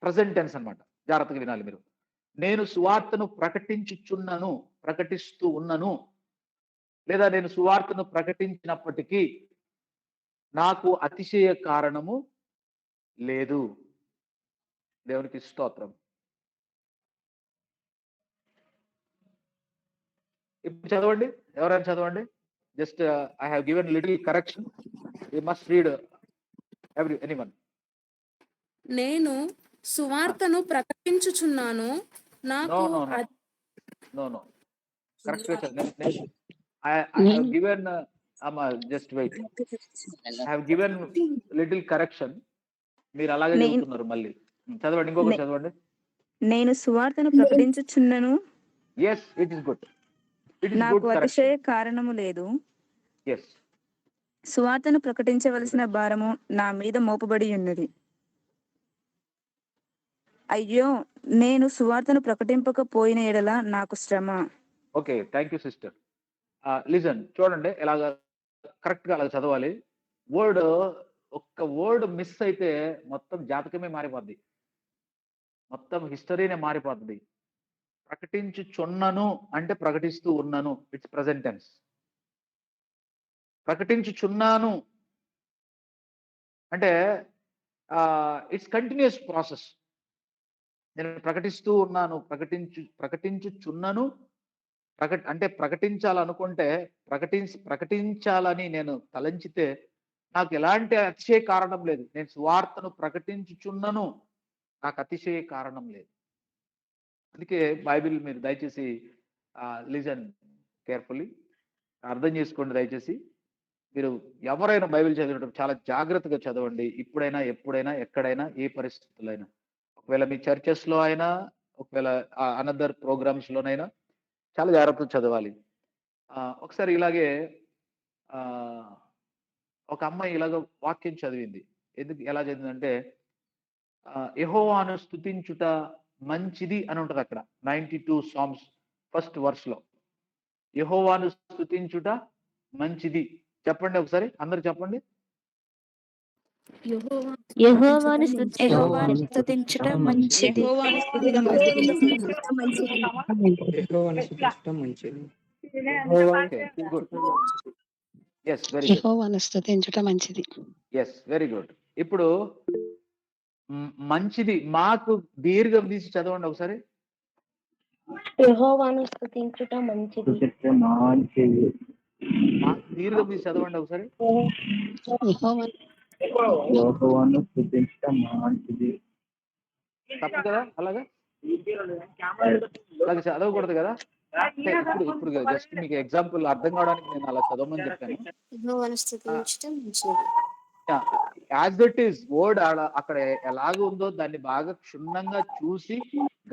ప్రజెంట్ టెన్స్ అన్నమాట. జాగ్రత్తగా వినాలి మీరు. నేను సువార్తను ప్రకటించుచున్నాను, ప్రకటిస్తూ ఉన్నాను, లేదా నేను సువార్తను ప్రకటించినప్పటికీ నాకు అతిశయ కారణము లేదు. దేవునికి స్తోత్రం. ఇప్పుడు చదవండి, ఎవరైనా చదవండి. Just I have given little correction. You must read anyone. నేను సువార్తను ప్రకటించుచున్నాను, నాకు నో కరెక్ట్ గా చదవండి. I have given just wait. I have given little correction. మీరు అలాగే చెప్తున్నారు మళ్ళీ. చదవండి, ఇంకొకటి చదవండి. నేను సువార్తను ప్రకటించుచున్నాను, yes it is good. నాకు అతిశయ కారణము లేదు. yes, సువార్తను ప్రకటించవలసిన భారము నా మీద మోపబడి ఉన్నది. అయ్యో, నేను సువార్తను ప్రకటింపకపోయిన ఎడల నాకు శ్రమ. Okay, thank you sister. Listen, చూడండి ఎలాగ కరెక్ట్ గా అలాగ చదవాలి. ఒక్క వర్డ్ మిస్ అయితే మొత్తం జాతకమే మారిపోద్ది, మొత్తం హిస్టరీనే మారిపోద్ది. ప్రకటించుచున్నాను అంటే ప్రకటిస్తూ ఉన్నాను, ఇట్స్ ప్రెసెంట్ టెన్స్. ప్రకటించుచున్నాను అంటే ఇట్స్ కంటిన్యూస్ ప్రాసెస్. నేను ప్రకటిస్తూ ఉన్నాను, ప్రకటించుచున్నాను. అంటే ప్రకటించాలనుకుంటే, ప్రకటించాలని నేను తలంచితే నాకు ఎలాంటి అతిశయ కారణం లేదు. నేను సువార్తను ప్రకటించుచున్నాను, నాకు అతిశయ కారణం లేదు. అందుకే బైబిల్ మీరు దయచేసి లిజన్ కేర్ఫుల్లీ, అర్థం చేసుకోండి దయచేసి. మీరు ఎవరైనా బైబిల్ చదివేటప్పుడు చాలా జాగ్రత్తగా చదవండి. ఇప్పుడైనా, ఎప్పుడైనా, ఎక్కడైనా, ఏ పరిస్థితుల్లో అయినా. ఒకవేళ మీ చర్చెస్ లో అయినా, ఒకవేళ అనదర్ ప్రోగ్రామ్స్ లోనైనా చాలా జాగ్రత్తగా చదవాలి. ఒకసారి ఇలాగే ఒక అమ్మాయి ఇలాగ వాక్యం చదివింది. ఎలా చదివిందంటే, యెహోవాను స్తుతించుట మంచిది అని ఉంటది అక్కడ 92 Psalms 1st verse లో. యెహోవాను స్తుతించుట మంచిది. చెప్పండి ఒకసారి, అందరు చెప్పండి. యెహోవాను స్తుతించుట మంచిది. Yes, very good. ఇప్పుడు మంచిది మాకు దీర్ఘం తీసి చదవండి ఒకసారి. యెహోవాను స్తుతించుట మంచిది. మాకు దీర్ఘం తీసి చదవండి ఒకసారి. తప్పు కదా అలాగా? అలాగే చదవకూడదు కదా? అంటే ఇప్పుడు జస్ట్ మీకు ఎగ్జాంపుల్ అర్థం కావడానికి నేను అలా చదవమని చెప్పాను. యాజ్ దట్ ఈస్ వర్డ్ అక్కడ ఎలాగ ఉందో దాన్ని బాగా క్షుణ్ణంగా చూసి,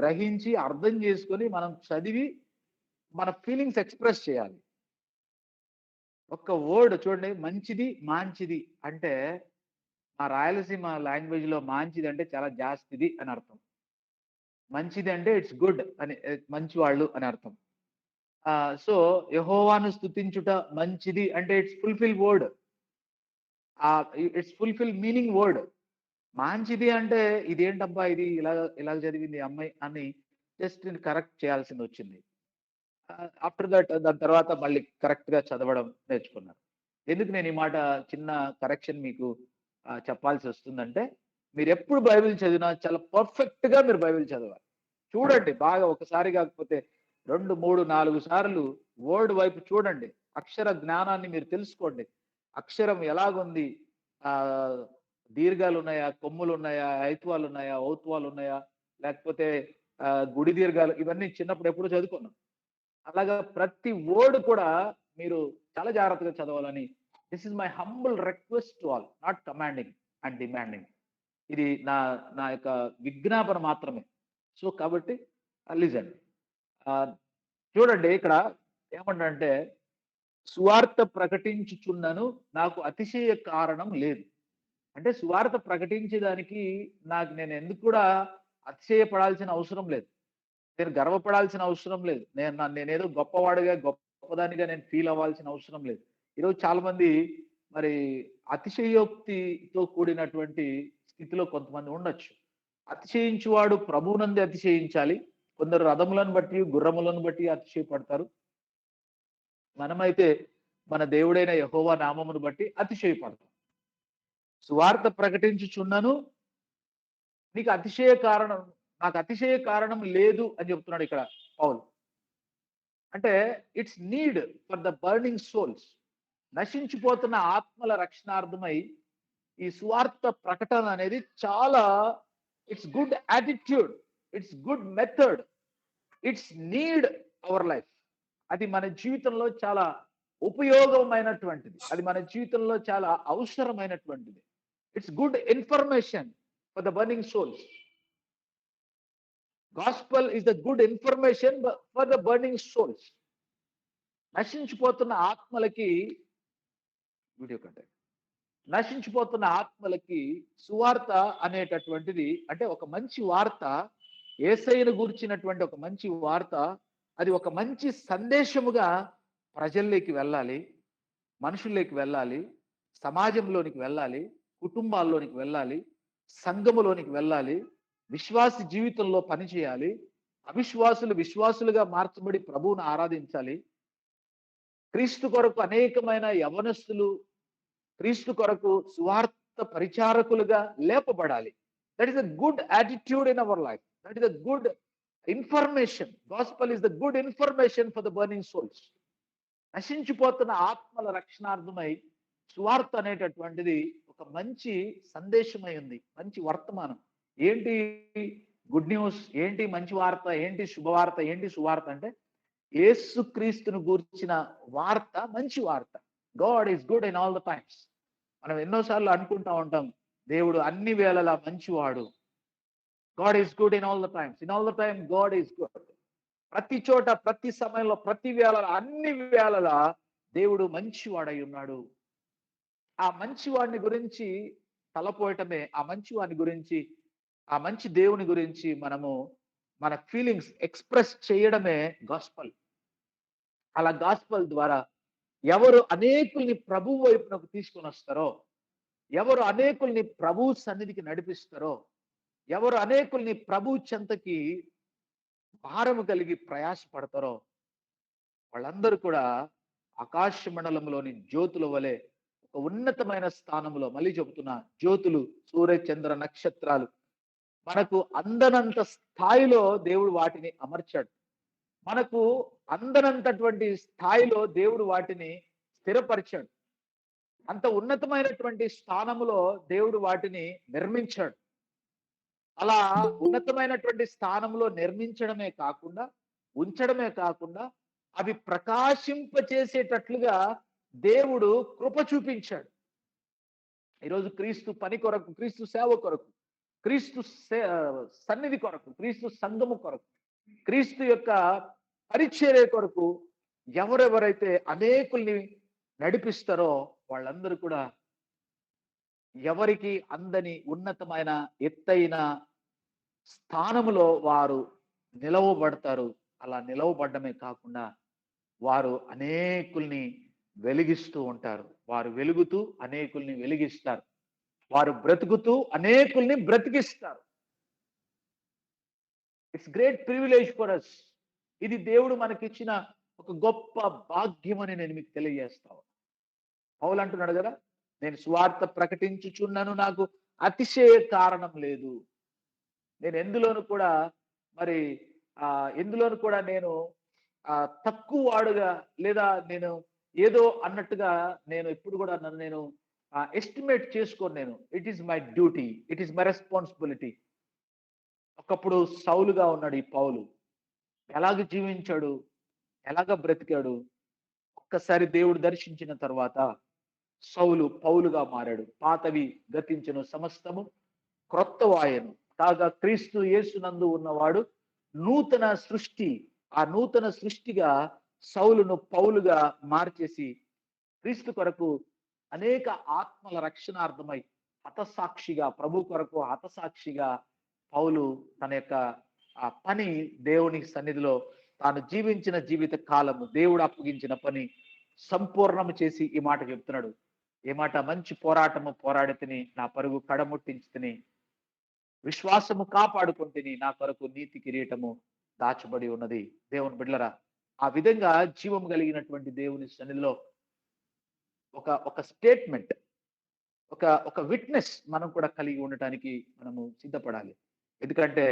గ్రహించి, అర్థం చేసుకొని మనం చదివి మన ఫీలింగ్స్ ఎక్స్ప్రెస్ చేయాలి. ఒక్క వర్డ్ చూడండి, మంచిది మంచిది అంటే మా రాయలసీమ లాంగ్వేజ్ లో మంచిది అంటే చాలా జాస్తిది అని అర్థం. మంచిది అంటే ఇట్స్ గుడ్ అని, మంచి వాళ్ళు అని అర్థం. సో యెహోవాను స్తుతించుట మంచిది అంటే it's fulfil word. It's fulfil meaning word. మంచిది అంటే ఇదేంటబ్బా ఇది ఇలా ఇలా చదివింది ఈ అమ్మాయి అని జస్ట్ నేను కరెక్ట్ చేయాల్సింది వచ్చింది. ఆఫ్టర్ దట్ దాని తర్వాత మళ్ళీ కరెక్ట్ గా చదవడం నేర్చుకున్నాను. ఎందుకు నేను ఈ మాట చిన్న కరెక్షన్ మీకు చెప్పాల్సి వస్తుందంటే, మీరు ఎప్పుడు బైబిల్ చదివినా చాలా పర్ఫెక్ట్ గా మీరు బైబిల్ చదవాలి. చూడండి బాగా, ఒకసారి కాకపోతే 2, 3, 4 సార్లు వర్డ్ వైపు చూడండి. అక్షర జ్ఞానాన్ని మీరు తెలుసుకోండి. అక్షరం ఎలాగుంది, ఆ దీర్ఘాలు ఉన్నాయా, కొమ్ములు ఉన్నాయా, ఐత్వాలు ఉన్నాయా, ఔత్వాలు ఉన్నాయా, లేకపోతే గుడి దీర్ఘాలు, ఇవన్నీ చిన్నప్పుడు ఎప్పుడు చదువుకున్నాం. అలాగా ప్రతి వర్డ్ కూడా మీరు చాలా జాగ్రత్తగా చదవాలని, this is my humble request to all, not commanding and demanding. ఇది నా నా యొక్క విజ్ఞాపన మాత్రమే. సో కాబట్టి లిజన్. చూడండి ఇక్కడ ఏమంటే, సువార్త ప్రకటించుచున్నను నాకు అతిశయ కారణం లేదు. అంటే సువార్త ప్రకటించేదానికి నేను ఎందుకు కూడా అతిశయపడాల్సిన అవసరం లేదు. నేను గర్వపడాల్సిన అవసరం లేదు. నేనేదో గొప్పవాడిగా గొప్పదానిగా నేను ఫీల్ అవ్వాల్సిన అవసరం లేదు. ఈరోజు చాలా మంది మరి అతిశయోక్తితో కూడినటువంటి స్థితిలో కొంతమంది ఉండొచ్చు. అతిశయించువాడు ప్రభువునందే అతిశయించాలి. కొందరు రథములను బట్టి గుర్రములను బట్టి అతిశయపడతారు. మనమైతే మన దేవుడైన యెహోవా నామమును బట్టి అతిశయపడతాం. సువార్త ప్రకటించుచున్నను నీకు అతిశయ కారణం, నాకు అతిశయ కారణం లేదు అని చెప్తున్నాడు ఇక్కడ పౌలు. అంటే it's need for the burning souls. నశించిపోతున్న ఆత్మల రక్షణార్థమై ఈ సువార్త ప్రకటన అనేది చాలా, it's good attitude, it's good method, it's need our life. అది మన జీవితంలో చాలా ఉపయోగమైనటువంటిది, అది మన జీవితంలో చాలా అవసరమైనటువంటిది. It's good information for the burning souls. Gospel is the good information for the burning souls. నశించిపోతున్న ఆత్మలకి వీడియో కంటే నశించిపోతున్న ఆత్మలకి సువార్త అనేటటువంటిది, అంటే ఒక మంచి వార్త, యేసయ్యను గూర్చినటువంటి ఒక మంచి వార్త, అది ఒక మంచి సందేశముగా ప్రజల్లోకి వెళ్ళాలి, మనుషుల్లోకి వెళ్ళాలి, సమాజంలోనికి వెళ్ళాలి, కుటుంబాల్లోనికి వెళ్ళాలి, సంఘములోనికి వెళ్ళాలి, విశ్వాసి జీవితంలో పనిచేయాలి, అవిశ్వాసులు విశ్వాసులుగా మార్చబడి ప్రభువును ఆరాధించాలి. క్రీస్తు కొరకు అనేకమైన యవనస్తులు క్రీస్తు కొరకు సువార్త పరిచారకులుగా లేపబడాలి. That is a good attitude in our life. That is a good information. Gospel is the good information for the burning souls. నశించిపోతున్న ఆత్మల రక్షణార్థమై సువార్త అనేటటువంటిది ఒక మంచి సందేశమై ఉంది, మంచి వర్తమానం. ఏంటి గుడ్ న్యూస్, ఏంటి మంచి వార్త, ఏంటి శుభవార్త, ఏంటి సువార్త అంటే యేసు క్రీస్తును గూర్చిన వార్త మంచి వార్త. God is good in all the times. మనం ఎన్నోసార్లు అనుకుంటా ఉంటాం, దేవుడు అన్ని వేళలా మంచివాడు. God is good in all the times. In all the time God is good. ప్రతి చోట, ప్రతి సమయంలో, ప్రతి వేళ, అన్ని వేళలా దేవుడు మంచివాడై ఉన్నాడు. ఆ మంచివాడిని గురించి తలపోయటమే, ఆ మంచివాడిని గురించి, ఆ మంచి దేవుని గురించి మనము మన ఫీలింగ్స్ ఎక్స్ప్రెస్ చేయడమే గాస్పల్. అలా గాస్పల్ ద్వారా ఎవరు అనేకుల్ని ప్రభు వైపునకు తీసుకొని వస్తారో, ఎవరు అనేకుల్ని ప్రభు సన్నిధికి నడిపిస్తారో, ఎవరు అనేకుల్ని ప్రభు చెంతకి భారము కలిగి ప్రయాసపడతారో, వాళ్ళందరూ కూడా ఆకాశ మండలంలోని జ్యోతుల వలె ఒక ఉన్నతమైన స్థానంలో, మళ్ళీ చెబుతున్నా, జ్యోతులు, సూర్య చంద్ర నక్షత్రాలు మనకు అందనంత స్థాయిలో దేవుడు వాటిని అమర్చాడు. మనకు అందనంతటువంటి స్థాయిలో దేవుడు వాటిని స్థిరపరిచాడు. అంత ఉన్నతమైనటువంటి స్థానములో దేవుడు వాటిని నిర్మించాడు. అలా ఉన్నతమైనటువంటి స్థానంలో నిర్మించడమే కాకుండా, ఉంచడమే కాకుండా, అవి ప్రకాశింపచేసేటట్లుగా దేవుడు కృప చూపించాడు. ఈరోజు క్రీస్తు పని కొరకు, క్రీస్తు సేవ కొరకు, క్రీస్తు సన్నిధి కొరకు, క్రీస్తు సంఘము కొరకు, క్రీస్తు యొక్క పరిచర్య కొరకు ఎవరెవరైతే అనేకుల్ని నడిపిస్తారో వాళ్ళందరూ కూడా ఎవరికి అందని ఉన్నతమైన ఎత్తైన స్థానములో వారు నిలవబడతారు. అలా నిలవబడమే కాకుండా వారు అనేకుల్ని వెలిగిస్తూ ఉంటారు. వారు వెలుగుతూ అనేకుల్ని వెలిగిస్తారు. వారు బ్రతుకుతూ అనేకుల్ని బ్రతికిస్తారు. It's great privilege for us. ఇది దేవుడు మనకిచ్చిన ఒక గొప్ప భాగ్యం అని నేను మీకు తెలియజేస్తాను. పౌలు అంటున్నాడు కదా, నేను సువార్త ప్రకటించుచున్నాను, నాకు అతిశయ కారణం లేదు. నేను ఎందులోను కూడా మరి ఎందులోను కూడా నేను తక్కువ వాడుగా లేదా నేను ఏదో అన్నట్టుగా నేను ఎప్పుడు కూడా నన్ను నేను ఎస్టిమేట్ చేసుకోను. నేను it is my duty, it is my responsibility. ఒకప్పుడు సౌలుగా ఉన్నాడు ఈ పౌలు. ఎలాగ జీవించాడు, ఎలాగ బ్రతికాడు. ఒక్కసారి దేవుడు దర్శించిన తర్వాత సౌలు పౌలుగా మారాడు. పాతవి గతించను, సమస్తము క్రొత్త వాయను. కాగా క్రీస్తు యేసునందు ఉన్నవాడు నూతన సృష్టి. ఆ నూతన సృష్టిగా సౌలును పౌలుగా మార్చేసి క్రీస్తు కొరకు అనేక ఆత్మల రక్షణార్థమై హతసాక్షిగా, ప్రభు కొరకు హతసాక్షిగా పౌలు తన యొక్క ఆ పని దేవుని సన్నిధిలో తాను జీవించిన జీవిత కాలము, దేవుడు అప్పగించిన పని సంపూర్ణము చేసి ఈ మాట చెప్తున్నాడు. ఏ మాట? మంచి పోరాటము పోరాడితిని, నా పరుగు కడముట్టించితిని, విశ్వాసము కాపాడుకుంటుని, నా కొరకు నీతి కిరీటము దాచబడి ఉన్నది. దేవుని బిడ్డలరా, ఆ విధంగా జీవం కలిగినటువంటి దేవుని సన్నిధిలో ఒక స్టేట్మెంట్, ఒక విట్నెస్ మనం కూడా కలిగి ఉండటానికి మనము సిద్ధపడాలి. ఎందుకంటే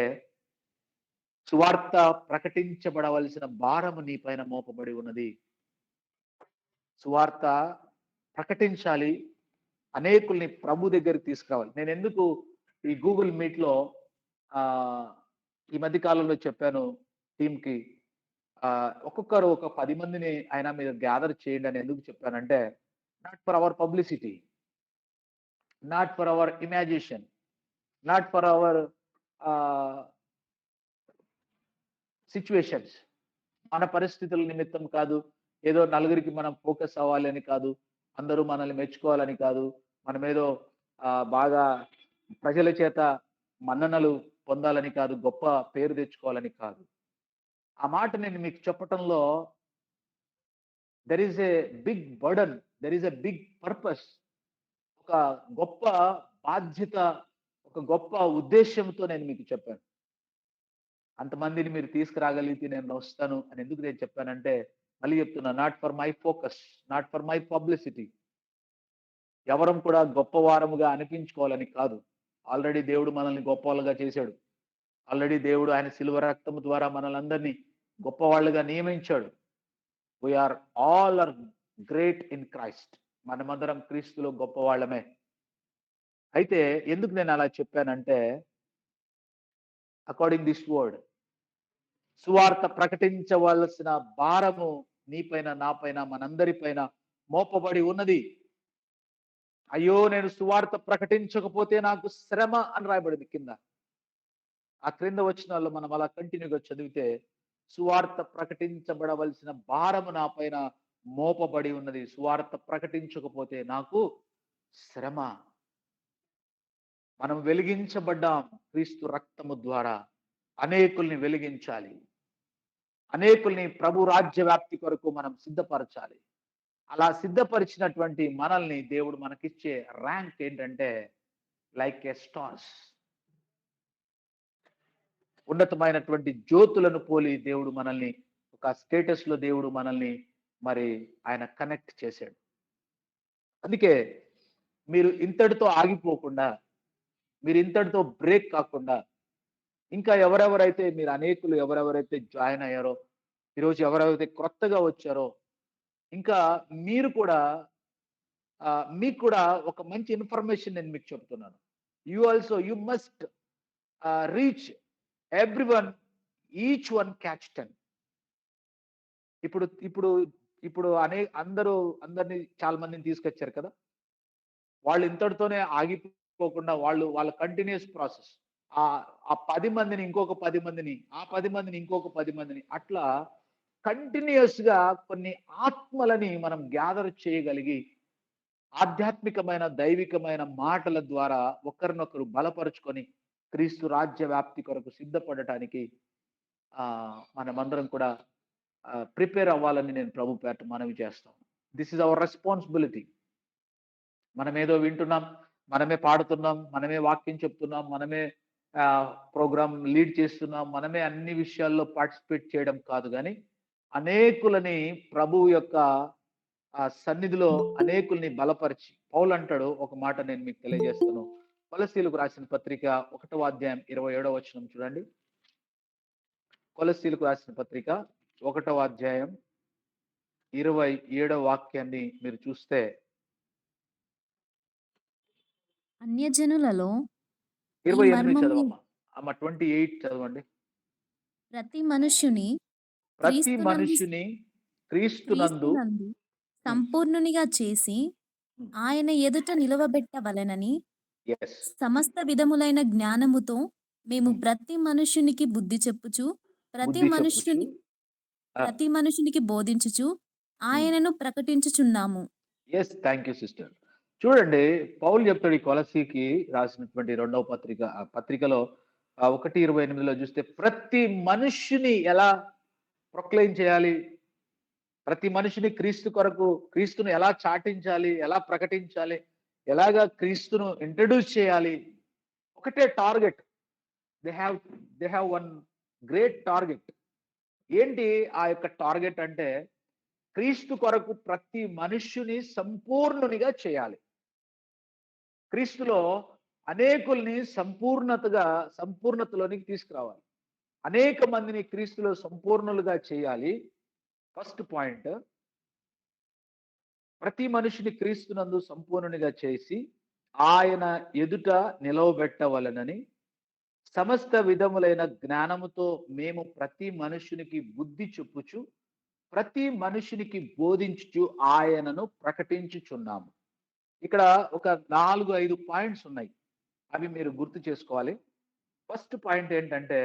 సువార్త ప్రకటించబడవలసిన భారము నీ పైన మోపబడి ఉన్నది. సువార్త ప్రకటించాలి, అనేకుల్ని ప్రభు దగ్గరికి తీసుకురావాలి. నేను ఎందుకు ఈ గూగుల్ మీట్ లో ఈ మధ్య కాలంలో చెప్పాను టీంకి, ఒక్కొక్కరు ఒక 10 మందిని ఆయన మీద గ్యాదర్ చేయండి అని ఎందుకు చెప్పానంటే, not for hour publicity, not for hour imagination, not for hour situations. మన పరిస్థితుల నిమిత్తం కాదు, ఏదో నలుగురికి మనం ఫోకస్ అవ్వాలి అని కాదు, అందరూ మనల్ని మెచ్చుకోవాలని కాదు, మనం ఏదో బాగా ప్రజల చేత మన్ననలు పొందాలని కాదు, గొప్ప పేరు తెచ్చుకోవాలని కాదు. ఆ మాట నేను మీకు చెప్పటంలో there is a big burden, there is a big purpose. ఒక గొప్ప బాధ్యత, ఒక గొప్ప ఉద్దేశంతో నేను మీకు చెప్పాను. అంతమందిని మీరు తీసుకురాగలిగితే నేను వస్తాను అని ఎందుకు నేను చెప్పానంటే, మళ్ళీ చెప్తున్నా, not for my focus, not for my publicity. ఎవరం కూడా గొప్పవారముగా అనిపించుకోవాలని కాదు. ఆల్రెడీ దేవుడు మనల్ని గొప్పవాళ్ళుగా చేశాడు. ఆల్రెడీ దేవుడు ఆయన శిలువ రక్తము ద్వారా మనల్ని అందరినీ గొప్పవాళ్ళుగా నియమించాడు. We are all are great in Christ. మనమందరం క్రీస్తులో గొప్పవాళ్ళమే. అయితే ఎందుకు నేను అలా చెప్పానంటే, అకార్డింగ్ దిస్ వర్డ్, సువార్త ప్రకటించవలసిన భారము నీపైన, నాపైన, మనందరిపైన మోపబడి ఉన్నది. అయ్యో, నేను సువార్త ప్రకటించకపోతే నాకు శ్రమ అని రాయబడింది కింద. ఆ క్రింద వచ్చిన వాళ్ళు మనం అలా కంటిన్యూగా చదివితే, సువార్త ప్రకటించబడవలసిన భారము నా పైన మోపబడి ఉన్నది. సువార్త ప్రకటించకపోతే నాకు శ్రమ. మనం వెలిగించబడ్డాం క్రీస్తు రక్తము ద్వారా. అనేకుల్ని వెలిగించాలి, అనేకుల్ని ప్రభు రాజ్య వ్యాప్తి కొరకు మనం సిద్ధపరచాలి. అలా సిద్ధపరిచినటువంటి మనల్ని దేవుడు మనకిచ్చే ర్యాంక్ ఏంటంటే, లైక్ ఏ స్టార్స్, ఉన్నతమైనటువంటి జ్యోతులను పోలి దేవుడు మనల్ని ఒక స్టేటస్ లో దేవుడు మనల్ని మరి ఆయన కనెక్ట్ చేశాడు. అందుకే మీరు ఇంతటితో ఆగిపోకుండా, మీరు ఇంతటితో బ్రేక్ కాకుండా, ఇంకా ఎవరెవరైతే మీరు అనేకులు ఎవరెవరైతే జాయిన్ అయ్యారో, ఈరోజు ఎవరెవరైతే క్రొత్తగా వచ్చారో, ఇంకా మీరు కూడా మీకు కూడా ఒక మంచి ఇన్ఫర్మేషన్ నేను మీకు చెప్తున్నాను. You must reach everyone, each one catch 10. ఇప్పుడు అందరినీ చాలా మందిని తీసుకొచ్చారు కదా, వాళ్ళు ఇంతటితోనే ఆగిపోకుండా వాళ్ళ కంటిన్యూస్ ప్రాసెస్. ఆ 10 మందిని ఇంకొక 10 మందిని, ఆ 10 మందిని ఇంకొక 10 మందిని, అట్లా కంటిన్యూస్ గా కొన్ని ఆత్మలని మనం గ్యాదర్ చేయగలిగి ఆధ్యాత్మికమైన దైవికమైన మాటల ద్వారా ఒకరినొకరు బలపరుచుకొని క్రీస్తు రాజ్య వ్యాప్తి కొరకు సిద్ధపడటానికి మనమందరం కూడా ప్రిపేర్ అవ్వాలని నేను ప్రభు పేట మనవి చేస్తాను. This is our responsibility. మనం ఏదో వింటున్నాం, మనమే పాడుతున్నాం, మనమే వాక్యం చెప్తున్నాం, మనమే ప్రోగ్రామ్ లీడ్ చేస్తున్నాం, మనమే అన్ని విషయాల్లో పార్టిసిపేట్ చేయడం కాదు, కానీ అనేకులని ప్రభువు యొక్క సన్నిధిలో అనేకుల్ని బలపరిచి, పౌలు అంటాడు ఒక మాట నేను మీకు తెలియజేస్తాను. కొలస్సీలకు రాసిన పత్రిక 1వ అధ్యాయం 27వ వచనం చూడండి. కొలస్సీలకు రాసిన పత్రిక 1వ అధ్యాయం 27వ వాక్యాన్ని మీరు చూస్తే, అన్యజనులలో 28 చదవమ్మా. అమ్మ 28 చదవండి. ప్రతి మనుష్యుని క్రీస్తునందు సంపూర్ణునిగా చేసి ఆయన ఎదుట నిలవబెట్టవలెనని సమస్త విధములైన జ్ఞానముతో మేము ప్రతి మనుష్యునికి బుద్ధి చెప్పుచు ప్రతి మనుషునికి బోధించుచు ఆయనను ప్రకటించుచున్నాము. Thank you sister. చూడండి, పౌలు చెప్తాడు ఈ కొలసీకి రాసినటువంటి 2వ పత్రికలో 1:28లో చూస్తే ప్రతి మనుష్యుని ఎలా ప్రొక్లెయిమ్ చేయాలి, ప్రతి మనిషిని క్రీస్తు కొరకు క్రీస్తును ఎలా చాటించాలి, ఎలా ప్రకటించాలి, ఎలాగా క్రీస్తును ఇంట్రడ్యూస్ చేయాలి. ఒకటే target. They have one great target. ఏంటి ఆ యొక్క టార్గెట్ అంటే, క్రీస్తు కొరకు ప్రతి మనుష్యుని సంపూర్ణునిగా చేయాలి. క్రీస్తులో అనేకుల్ని సంపూర్ణతలోనికి తీసుకురావాలి. అనేక మందిని క్రీస్తులో సంపూర్ణులుగా చేయాలి. ఫస్ట్ పాయింట్, ప్రతి మనిషిని క్రీస్తునందు సంపూర్ణునిగా చేసి ఆయన ఎదుట నిలవబెట్టవలనని సమస్త విధములైన జ్ఞానముతో మేము ప్రతి మనుషునికి బుద్ధి చెప్పుచు ప్రతి మనుషునికి బోధించుచు ఆయనను ప్రకటించుచున్నాము. ఇక్కడ ఒక 4-5 పాయింట్స్ ఉన్నాయి, అవి మీరు గుర్తు చేసుకోవాలి. ఫస్ట్ పాయింట్ ఏంటంటే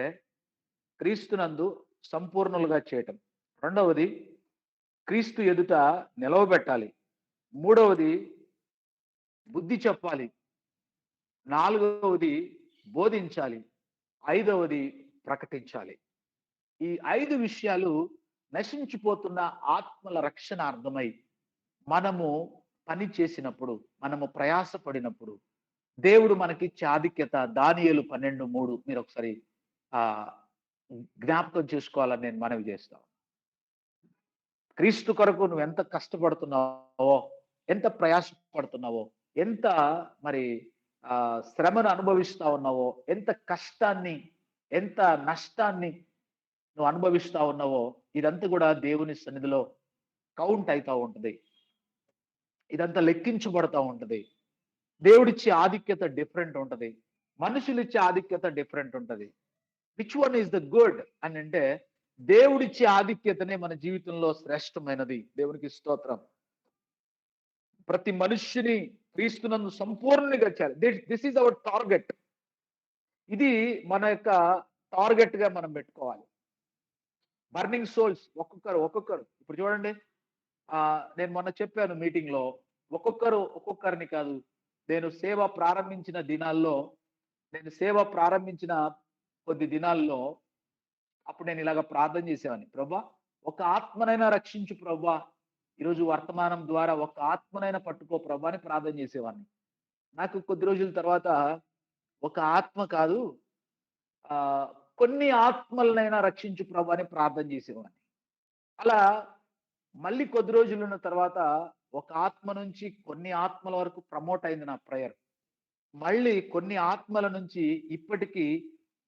క్రీస్తునందు సంపూర్ణులుగా చేయటం. రెండవది క్రీస్తు ఎదుట నిలవబెట్టాలి. మూడవది బుద్ధి చెప్పాలి. నాలుగవది బోధించాలి. ఐదవది ప్రకటించాలి. ఈ 5 విషయాలు నశించిపోతున్న ఆత్మల రక్షణార్థమై మనము పని చేసినప్పుడు, మనము ప్రయాసపడినప్పుడు దేవుడు మనకిచ్చే ఆధిక్యత. దానియేలు 12:3 మీరు ఒకసారి జ్ఞాపకం చేసుకోవాలని నేను మనవి చేస్తాను. క్రీస్తు కొరకు నువ్వు ఎంత కష్టపడుతున్నావో, ఎంత ప్రయాసపడుతున్నావో, ఎంత మరి శ్రమను అనుభవిస్తా ఉన్నావో, ఎంత కష్టాన్ని, ఎంత నష్టాన్ని నువ్వు అనుభవిస్తా ఉన్నావో, ఇదంతా కూడా దేవుని సన్నిధిలో కౌంట్ అవుతా ఉంటది. ఇదంతా లెక్కించబడతా ఉంటది. దేవుడిచ్చే ఆధిక్యత డిఫరెంట్ ఉంటది, మనుషులు ఇచ్చే ఆధిక్యత డిఫరెంట్ ఉంటది. Which one is the good అని అంటే, దేవుడిచ్చే ఆధిక్యతనే మన జీవితంలో శ్రేష్టమైనది. దేవునికి స్తోత్రం. ప్రతి మనుష్యుని క్రీస్తునందు సంపూర్ణంగా చేయాలి. This is our target. ఇది మన యొక్క టార్గెట్ గా మనం పెట్టుకోవాలి. బర్నింగ్ సోల్స్ ఒక్కొక్కరు ఇప్పుడు చూడండి, నేను మొన్న చెప్పాను మీటింగ్ లో, ఒక్కొక్కరిని కాదు. నేను సేవ ప్రారంభించిన కొద్ది దినాల్లో అప్పుడు నేను ఇలాగ ప్రార్థన చేసేవాడిని, ప్రభా ఒక ఆత్మనైనా రక్షించు ప్రభా, ఈరోజు వర్తమానం ద్వారా ఒక ఆత్మనైనా పట్టుకో ప్రభా అని ప్రార్థన చేసేవాడిని. నాకు కొద్ది రోజుల తర్వాత ఒక ఆత్మ కాదు, కొన్ని ఆత్మలనైనా రక్షించు ప్రభా అని ప్రార్థన చేసేవాడిని. అలా మళ్ళీ కొద్ది రోజులు ఉన్న తర్వాత ఒక ఆత్మ నుంచి కొన్ని ఆత్మల వరకు ప్రమోట్ అయింది నా ప్రేయర్. మళ్ళీ కొన్ని ఆత్మల నుంచి ఇప్పటికీ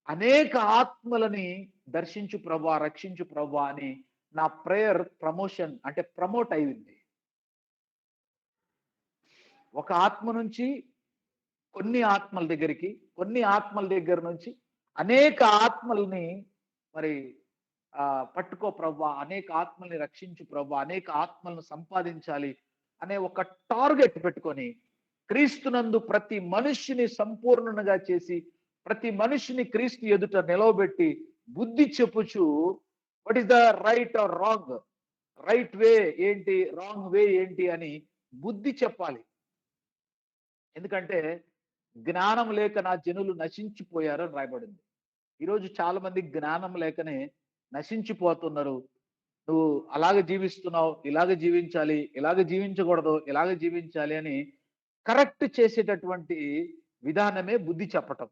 అనేక ఆత్మలని దర్శించు ప్రభా, రక్షించు ప్రభా అని నా ప్రేయర్ ప్రమోషన్ అంటే ప్రమోట్ అయింది. ఒక ఆత్మ నుంచి కొన్ని ఆత్మల దగ్గరికి, కొన్ని ఆత్మల దగ్గర నుంచి అనేక ఆత్మల్ని మరి పట్టుకో ప్రభా, అనేక ఆత్మల్ని రక్షించు ప్రభా, అనేక ఆత్మలను సంపాదించాలి అనే ఒక టార్గెట్ పెట్టుకొని క్రీస్తునందు ప్రతి మనుష్యుని సంపూర్ణంగా చేసి ప్రతి మనిషిని క్రీస్తు ఎదుట నిలవబెట్టి బుద్ధి చెప్పుచు what is the right or wrong, right way ఏంటి, రాంగ్ వే ఏంటి అని బుద్ధి చెప్పాలి. ఎందుకంటే జ్ఞానం లేక నా జనులు నశించిపోయారు అని రాయబడింది. ఈరోజు చాలా మంది జ్ఞానం లేకనే నశించిపోతున్నారు. నువ్వు అలాగే జీవిస్తున్నావు, ఇలాగే జీవించాలి, ఇలాగే జీవించకూడదు, ఇలాగే జీవించాలి అని కరెక్ట్ చేసేటటువంటి విధానమే బుద్ధి చెప్పటం.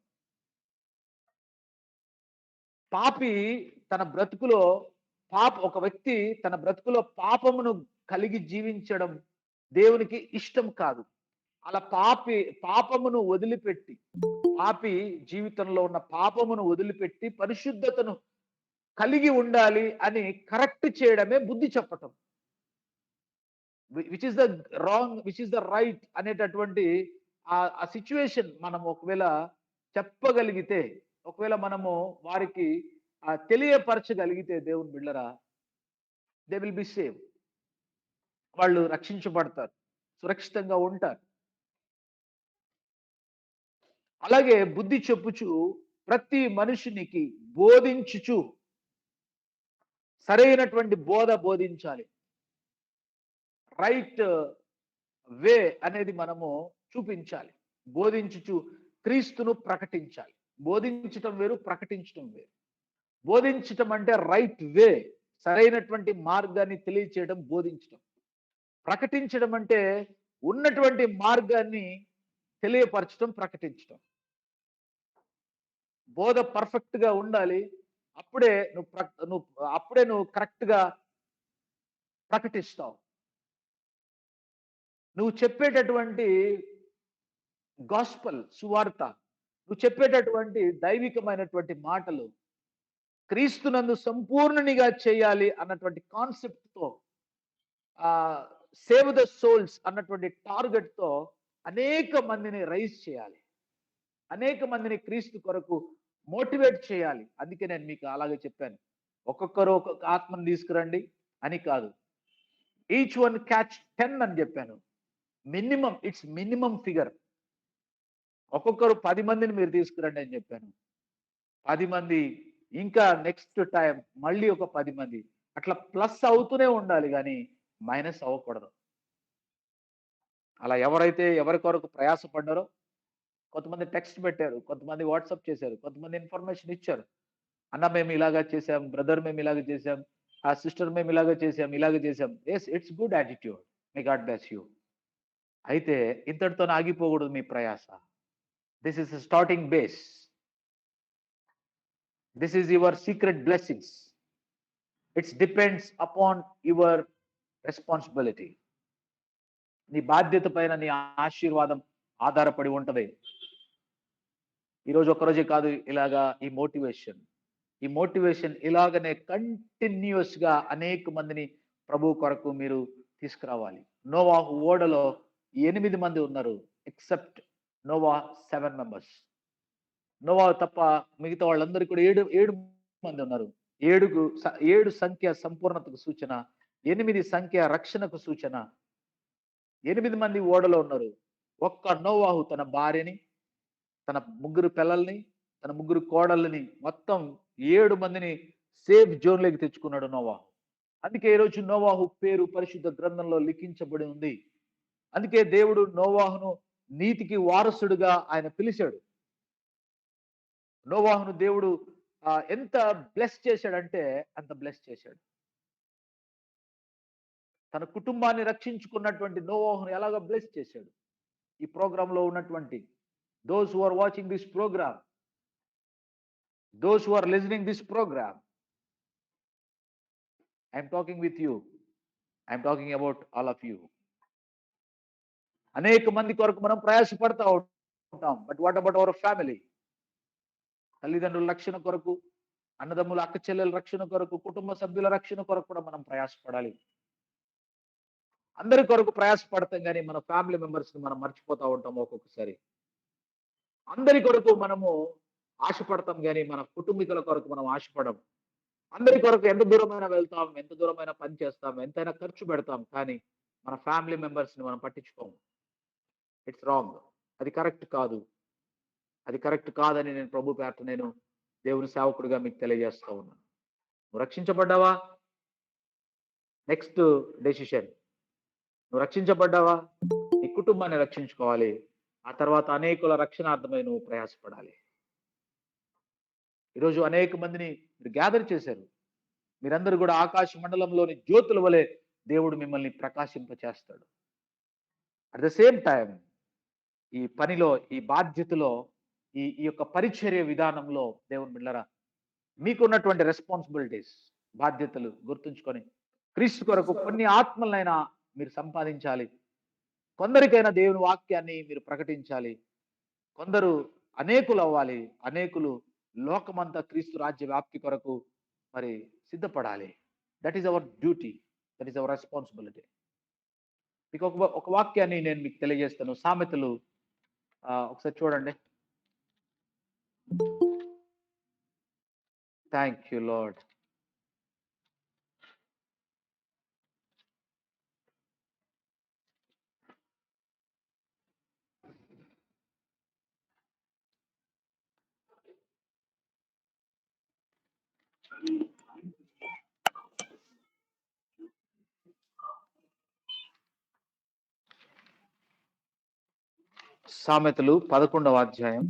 పాపి తన బ్రతుకులో ఒక వ్యక్తి తన బ్రతుకులో పాపమును కలిగి జీవించడం దేవునికి ఇష్టం కాదు. అలా పాపమును వదిలిపెట్టి, పాపి జీవితంలో ఉన్న పాపమును వదిలిపెట్టి పరిశుద్ధతను కలిగి ఉండాలి అని కరెక్ట్ చేయడమే బుద్ధి చెప్పటం. Which is the wrong, which is the right అనేటటువంటి ఆ సిచ్యువేషన్ మనం ఒకవేళ చెప్పగలిగితే, ఒకవేళ మనము వారికి తెలియపరచగలిగితే దేవుని బిడ్డరా, దే విల్ బి సేవ్. వాళ్ళు రక్షించబడతారు, సురక్షితంగా ఉంటారు. అలాగే బుద్ధి చెప్పుచు ప్రతి మనుషునికి బోధించుచు, సరైనటువంటి బోధించాలి. రైట్ వే అనేది మనము చూపించాలి. బోధించుచు క్రీస్తును ప్రకటించాలి. బోధించటం వేరు, ప్రకటించటం వేరు. బోధించటం అంటే రైట్ వే, సరైనటువంటి మార్గాన్ని తెలియచేయడం బోధించటం. ప్రకటించడం అంటే ఉన్నటువంటి మార్గాన్ని తెలియపరచడం, ప్రకటించడం. బోధ పర్ఫెక్ట్ గా ఉండాలి. అప్పుడే నువ్వు కరెక్ట్ గా ప్రకటిస్తావు. నువ్వు చెప్పేటటువంటి గాస్పల్, సువార్త, నువ్వు చెప్పేటటువంటి దైవికమైనటువంటి మాటలు క్రీస్తునందు సంపూర్ణనిగా చేయాలి అన్నటువంటి కాన్సెప్ట్ తో, సేవ్ ద సోల్స్ అన్నటువంటి టార్గెట్ తో అనేక మందిని రైజ్ చేయాలి, అనేక మందిని క్రీస్తు కొరకు మోటివేట్ చేయాలి. అందుకే నేను మీకు అలాగే చెప్పాను, ఒక్కొక్కరు ఒక్కొక్క ఆత్మను తీసుకురండి అని కాదు, ఈచ్ వన్ క్యాచ్ 10 అని చెప్పాను. Minimum, it's minimum figure. ఒక్కొక్కరు 10 మందిని మీరు తీసుకురండి అని చెప్పాను. 10 మంది, ఇంకా నెక్స్ట్ టైం మళ్ళీ ఒక 10 మంది, అట్లా ప్లస్ అవుతూనే ఉండాలి కానీ మైనస్ అవ్వకూడదు. అలా ఎవరైతే ఎవరి కొరకు ప్రయాసపడ్డారో, కొంతమంది టెక్స్ట్ పెట్టారు, కొంతమంది వాట్సాప్ చేశారు, కొంతమంది ఇన్ఫర్మేషన్ ఇచ్చారు. అన్న మేము ఇలాగా చేసాం, బ్రదర్ మేము ఇలాగ చేసాం, ఆ సిస్టర్ మేము ఇలాగ చేసాం. Yes, it's good attitude. May God bless you. అయితే ఇంతటితో ఆగిపోకూడదు మీ ప్రయాస. This is starting base. This is your secret blessings. It's depends upon your responsibility. నీ బాధ్యత పైన నీ ఆశీర్వాదం ఆధారపడి ఉంటది. ఈరోజు ఒక్కరోజే కాదు ఇలాగా ఈ మోటివేషన్ ఇలాగనే కంటిన్యూస్ గా అనేక మందిని ప్రభు కొరకు మీరు తీసుకురావాలి. నోవాహు ఓడలో 8 మంది ఉన్నారు, ఎక్సెప్ట్ నోవా 7 మెంబర్స్. నోవా తప్ప మిగతా వాళ్ళందరూ కూడా 7 మంది ఉన్నారు. 7 సంఖ్య సంపూర్ణతకు సూచన, 8 సంఖ్య రక్షణకు సూచన. 8 మంది ఓడలో ఉన్నారు. ఒక్క నోవాహు తన భార్యని, తన 3 పిల్లల్ని, తన 3 కోడళ్ళని, మొత్తం 7 మందిని సేఫ్ జోన్లోకి తెచ్చుకున్నాడు నోవాహు. అందుకే ఈరోజు నోవాహు పేరు పరిశుద్ధ గ్రంథంలో లిఖించబడి ఉంది. అందుకే దేవుడు నోవాహును నీతికి వారసుడుగా ఆయన పిలిచాడు. నోవాహును దేవుడు ఎంత బ్లెస్ చేశాడంటే అంత బ్లెస్ చేశాడు. తన కుటుంబాన్ని రక్షించుకున్నటువంటి నోవాహును ఎలాగ బ్లెస్ చేశాడు. ఈ ప్రోగ్రామ్ లో ఉన్నటువంటి those who are watching this program, those who are listening this program, I am talking with you. I am talking about all of you. అనేక మంది కొరకు మనం ప్రయాసపడతా ఉంటాం. But what about our family? తల్లిదండ్రుల రక్షణ కొరకు, అన్నదమ్ముల అక్క చెల్లెల రక్షణ కొరకు, కుటుంబ సభ్యుల రక్షణ కొరకు కూడా మనం ప్రయాసపడాలి. అందరి కొరకు ప్రయాసపడతాం కానీ మన ఫ్యామిలీ మెంబర్స్ ని మనం మర్చిపోతా ఉంటాం ఒక్కొక్కసారి. అందరి కొరకు మనము ఆశపడతాం కానీ మన కుటుంబీకుల కొరకు మనం ఆశపడం. అందరి కొరకు ఎంత దూరమైనా వెళ్తాం, ఎంత దూరమైనా పని చేస్తాం, ఎంతైనా ఖర్చు పెడతాం, కానీ మన ఫ్యామిలీ మెంబర్స్ ని మనం పట్టించుకోము. It's wrong. అది కరెక్ట్ కాదు. అది కరెక్ట్ కాదని నేను ప్రభు పేరట నేను దేవుని సేవకుడిగా మీకు తెలియజేస్తా ఉన్నాను. నువ్వు రక్షించబడ్డావా? Next decision. నువ్వు రక్షించబడ్డావా? నీ కుటుంబాన్ని రక్షించుకోవాలి. ఆ తర్వాత అనేకుల రక్షణార్థమై నువ్వు ప్రయాసపడాలి. ఈరోజు అనేక మందిని మీరు గ్యాదర్ చేశారు. మీరందరూ కూడా ఆకాశ మండలంలోని జ్యోతుల వలె దేవుడు మిమ్మల్ని ప్రకాశింపచేస్తాడు. అట్ ద సేమ్ టైం ఈ పనిలో, ఈ బాధ్యతలో, ఈ ఈ యొక్క పరిచర్య విధానంలో దేవుని బిడ్డలారా మీకున్నటువంటి రెస్పాన్సిబిలిటీస్, బాధ్యతలు గుర్తుంచుకొని క్రీస్తు కొరకు కొన్ని ఆత్మలైనా మీరు సంపాదించాలి. కొందరికైనా దేవుని వాక్యాన్ని మీరు ప్రకటించాలి. కొందరు అనేకులు అవ్వాలి. అనేకులు లోకమంతా క్రీస్తు రాజ్య వ్యాప్తి కొరకు మరి సిద్ధపడాలి. That is our duty, that is our responsibility. మీకు ఒక వాక్యాన్ని నేను మీకు తెలియజేస్తాను. సామెతలు ఒకసారి చూడండి. Thank you Lord. సామెతలు 11వ అధ్యాయం.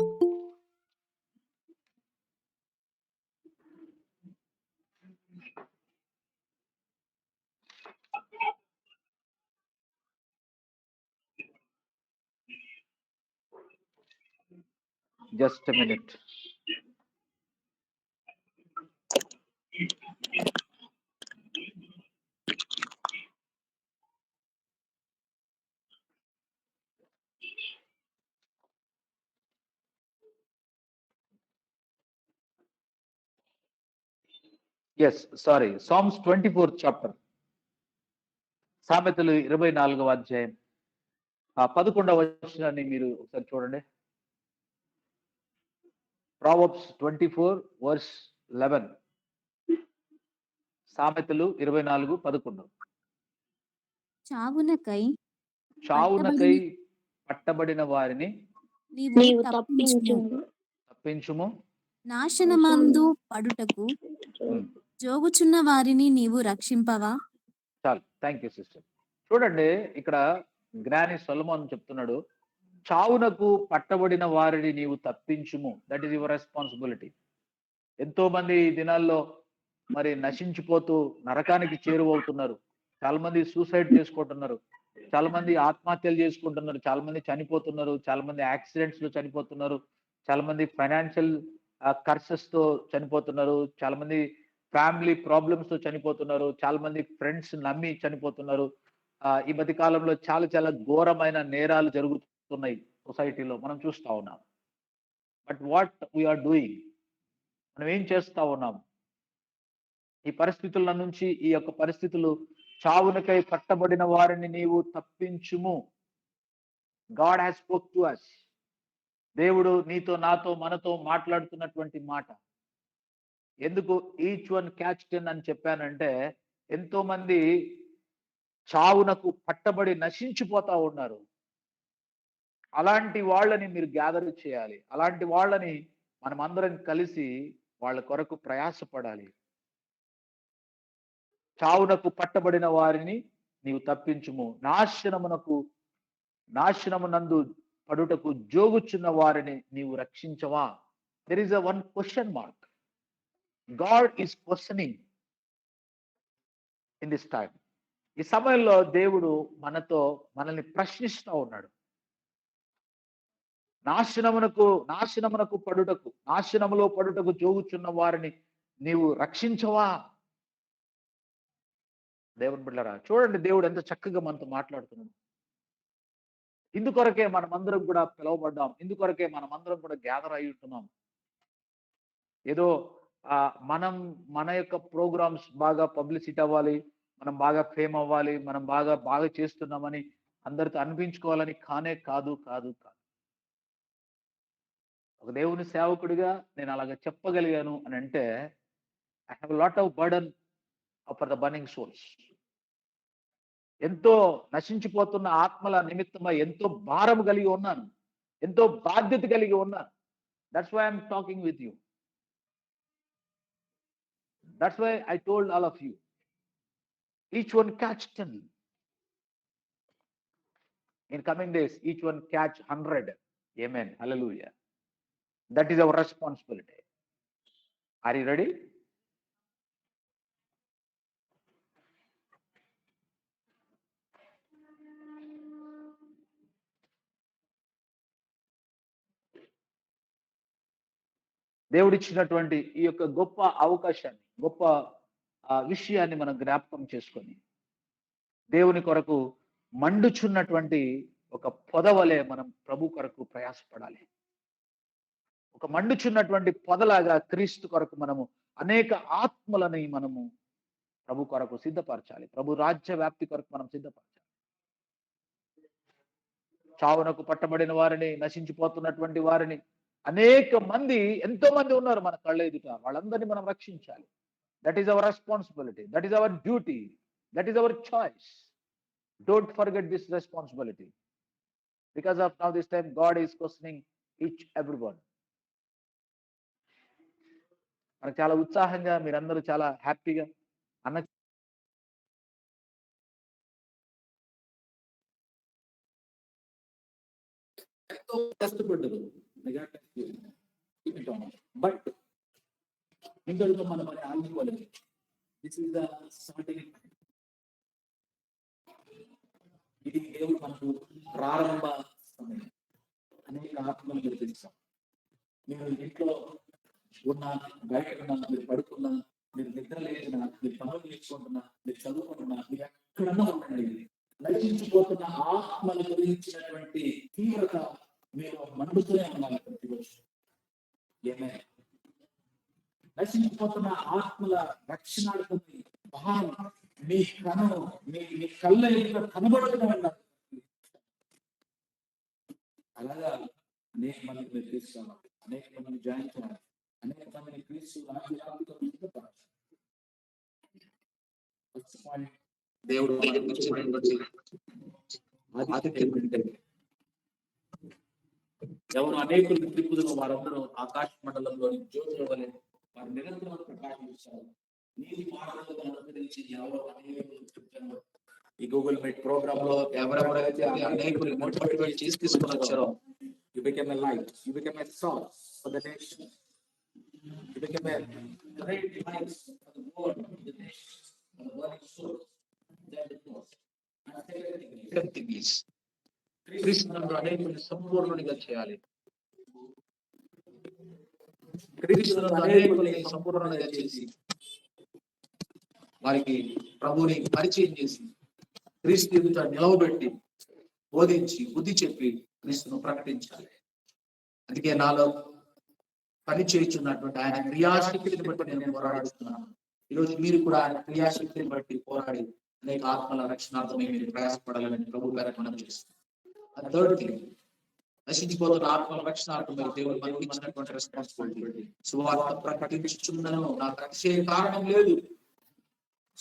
Just a minute. Yes, sorry, Psalms 24th chapter. సామెతలు 24వ అధ్యాయం 11వ వచనాన్ని మీరు ఒకసారి చూడండి. Proverbs 24:11. సామెతలు 24:11. చావునకై పట్టబడిన వారిని నీవు తప్పించుము. నాశనమందు పడుటకు జోగుచున్న వారిని నీవు రక్షింపవా? చాలు. Thank you sister. చూడండి, ఇక్కడ జ్ఞాని సొలొమోన్ చెప్తున్నాడు, చావునకు పట్టబడిన వారిని నీవు తప్పించుము. That is your responsibility. ఎంతో మంది ఈ దినాల్లో మరి నశించిపోతూ నరకానికి చేరువవుతున్నారు. చాలా మంది సూసైడ్ చేసుకుంటున్నారు. చాలా మంది ఆత్మహత్యలు చేసుకుంటున్నారు. చాలా మంది చనిపోతున్నారు. చాలా మంది యాక్సిడెంట్స్ లో చనిపోతున్నారు. చాలా మంది ఫైనాన్షియల్ కర్సెస్ తో చనిపోతున్నారు. చాలా మంది ఫ్యామిలీ ప్రాబ్లమ్స్ తో చనిపోతున్నారు. చాలా మంది ఫ్రెండ్స్ నమ్మి చనిపోతున్నారు. ఈ మధ్య కాలంలో చాలా చాలా ఘోరమైన నేరాలు జరుగుతున్నాయి సొసైటీలో, మనం చూస్తా ఉన్నాం. బట్ వాట్ వీఆర్ డూయింగ్, మనం ఏం చేస్తా ఉన్నాం? ఈ పరిస్థితుల నుంచి, ఈ యొక్క పరిస్థితులు, చావునకై పట్టబడిన వారిని నీవు తప్పించుము. God has spoke to us. దేవుడు నీతో, నాతో, మనతో మాట్లాడుతున్నటువంటి మాట. ఎందుకు ఈచ్ వన్ క్యాచ్ 10 అని చెప్పానంటే, ఎంతో మంది చావునకు పట్టబడి నశించిపోతా ఉన్నారు. అలాంటి వాళ్ళని మీరు గ్యాదర్ చేయాలి. అలాంటి వాళ్ళని మనం అందరం కలిసి వాళ్ళ కొరకు ప్రయాసపడాలి. చావునకు పట్టబడిన వారిని నీవు తప్పించుము. నాశనమునందు పడుటకు జోగుచున్న వారిని నీవు రక్షించవా? There is one question mark. God is questioning in this time. ఈ సమయంలో దేవుడు మనల్ని ప్రశ్నిస్తా ఉన్నాడు. నాశనమునకు పడుటకు, నాశనములో పడుటకు జోగుచున్న వారిని నీవు రక్షించవా? దేవుని బిడ్డలారా, చూడండి దేవుడు ఎంత చక్కగా మనతో మాట్లాడుతున్నాడు. ఇందుకొరకే మనమందరం కూడా పిలువబడ్డాం. ఇందుకొరకే మనమందరం కూడా గ్యాదర్ అయి ఉంటున్నాం. ఏదో మన యొక్క ప్రోగ్రామ్స్ బాగా పబ్లిసిటీ అవ్వాలి, మనం బాగా ఫేమ్ అవ్వాలి, మనం బాగా చేస్తున్నామని అందరితో అనిపించుకోవాలని కాదు. ఒక దేవుని సేవకుడిగా నేను అలాగ చెప్పగలిగాను అని అంటే, I have lot of burden for the burning souls. ఎంతో నశించిపోతున్న ఆత్మల నిమిత్తమై ఎంతో భారం కలిగి ఉన్నాను, ఎంతో బాధ్యత కలిగి ఉన్నాను. That's why I'm talking with you. That's why I told all of you, each one catch 10. In coming days, each one catch 100. Amen. Hallelujah. That is our responsibility. Are you ready? దేవుడిచ్చినటువంటి ఈ యొక్క గొప్ప అవకాశాన్ని, గొప్ప విషయాన్ని మనం జ్ఞాపకం చేసుకొని దేవుని కొరకు మండుచున్నటువంటి ఒక పొదవలే మనం ప్రభు కొరకు ప్రయాసపడాలి. ఒక మండుచున్నటువంటి పొదలాగా క్రీస్తు కొరకు మనము అనేక ఆత్మలని మనము ప్రభు కొరకు సిద్ధపరచాలి. ప్రభు రాజ్య వ్యాప్తి కొరకు మనం సిద్ధపరచాలి. చావునకు పట్టబడిన వారిని, నశించిపోతున్నటువంటి వారిని, అనేక మంది, ఎంతో మంది ఉన్నారు మన కళ్ళ ఎదుట. వాళ్ళందరినీ మనం రక్షించాలి. That is our responsibility, that is our duty, that is our choice. Don't forget this responsibility. Because of now this time God is questioning each everyone. మనకు చాలా ఉత్సాహంగా, మీరందరూ చాలా హ్యాపీగా అన్న కష్టపడ్డదు. బట్ ఇంకటితో మన పని ఆగిపోలేదు. This is the starting. ఇది దేవుడు మనకు ప్రారంభ సమయం. అనేక ఆత్మలు మీరు తెలుసాం. మీరు ఇంట్లో ఉన్నా, బయట ఉన్నా, మీరు పడుకున్నా, మీరు నిద్ర లేచినా, మీరు పనులు నేర్చుకుంటున్నా, మీరు చదువుకుంటున్నా, మీరు ఎక్కడన్నా ఉండండి, నశించిపోతున్న ఆత్మల గురించినటువంటి తీవ్రత మీరు మండుతూనే ఉండాలి ప్రతిరోజు. ఏమే నశించిపోతున్న ఆత్మల రక్షణార్థమై భావం మీ మీ కళ్ళ ఎదుట కనబడుతూనే ఉండాలి. అలాగా అనేక మందికి మీరు తీసుకోవాలి, అనేక మందిని జాయిన్ చేయాలి, అనేక మందిని క్రీస్తు రాజ్యాభితో సిద్ధపడాలి. దేవుడు ఎవరు అనేకులు తిప్పుదును వారందరూ ఆకాశ మండలంలోని జ్యోతుల వలె వారు నిరంతరం ప్రకాశించారు. నీతి మార్గంలో అనుసరించి ఎవరు అనేకులు చెప్తారు. ఈ గూగుల్ మీట్ ప్రోగ్రామ్ లో ఎవరెవరైతే అనేకులు మోటివేట్ చేసి తీసుకుని వచ్చారో, you became a light, you became a salt for the nation, you became a great light for the world, for the nation, for the burning souls. That it was. And second thing is, క్రీస్తునందు అనేకుల్ని సంపూర్ణునిగా చేయాలి. క్రీస్తునందు అనేకుల్ని సంపూర్ణంగా చేసి వారికి ప్రభువుని పరిచయం చేసి క్రీస్తు ఎదుట నిలవబెట్టి బోధించి బుద్ధి చెప్పి క్రీస్తును ప్రకటించాలి. అందుకే నాలో పని చేయుచున్నటువంటి ఆయన క్రియాశక్తిని బట్టి నేను పోరాడుతున్నాను. ఈరోజు మీరు కూడా ఆయన క్రియాశక్తిని బట్టి పోరాడి అనేక ఆత్మల రక్షణార్థమై మీరు ప్రయాసపడాలని ప్రభు పేరట మనం చేస్తున్నాం. థర్డ్ థింగ్, నశించిపోతున్న ఆత్మల రక్షణార్థమై దేవుడు మనకు ఇచ్చినటువంటి రెస్పాన్సిబిలిటీ. సువార్త ప్రకటించుచున్నను, నాకు అతిశయ కారణం లేదు.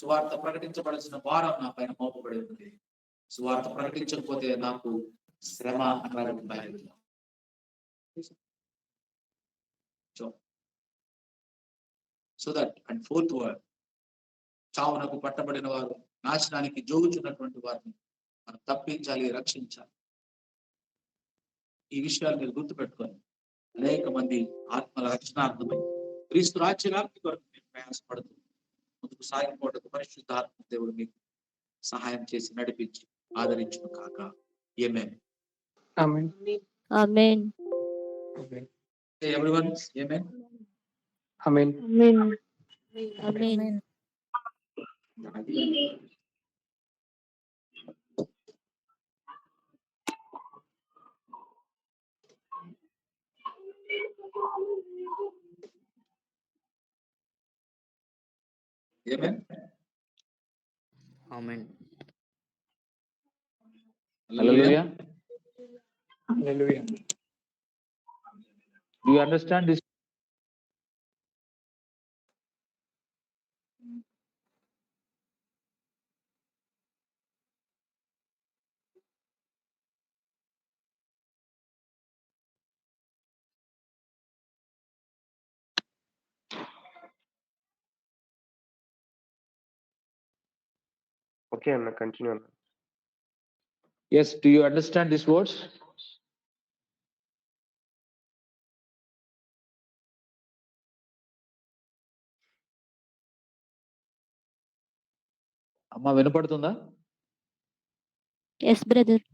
సువార్త ప్రకటించబడాల్సిన భారం నా పైన మోపబడి ఉంది. సువార్త ప్రకటించకపోతే నాకు శ్రమ అన్నారు. So that and fourth word, చావునకు పట్టబడిన వారు, నాశనానికి జోగుచున్నటువంటి వారిని మనం తప్పించాలి, రక్షించాలి. ఈ విషయాలు మీరు గుర్తుపెట్టుకొని అనేక మంది ఆత్మల రక్షణార్థమై క్రీస్తు రాజ్యానికి కొరకు మీరు ప్రయాసపడుతూ ముందుకు సాగిపోవడానికి పరిశుద్ధాత్మ దేవుడు మీకు సహాయం చేసి నడిపించి ఆదరించును కాక. ఆమేన్. ఆమేన్. ఆమేన్. ఎవ్రీవన్ ఆమేన్. ఆమేన్. ఆమేన్. Amen. ఆమేన్. Hallelujah. హల్లెలూయా. Do you understand this? Okay, Anna, continue, Anna. Yes, do you understand these words? అమ్మా వినపడుతుందా? Yes brother.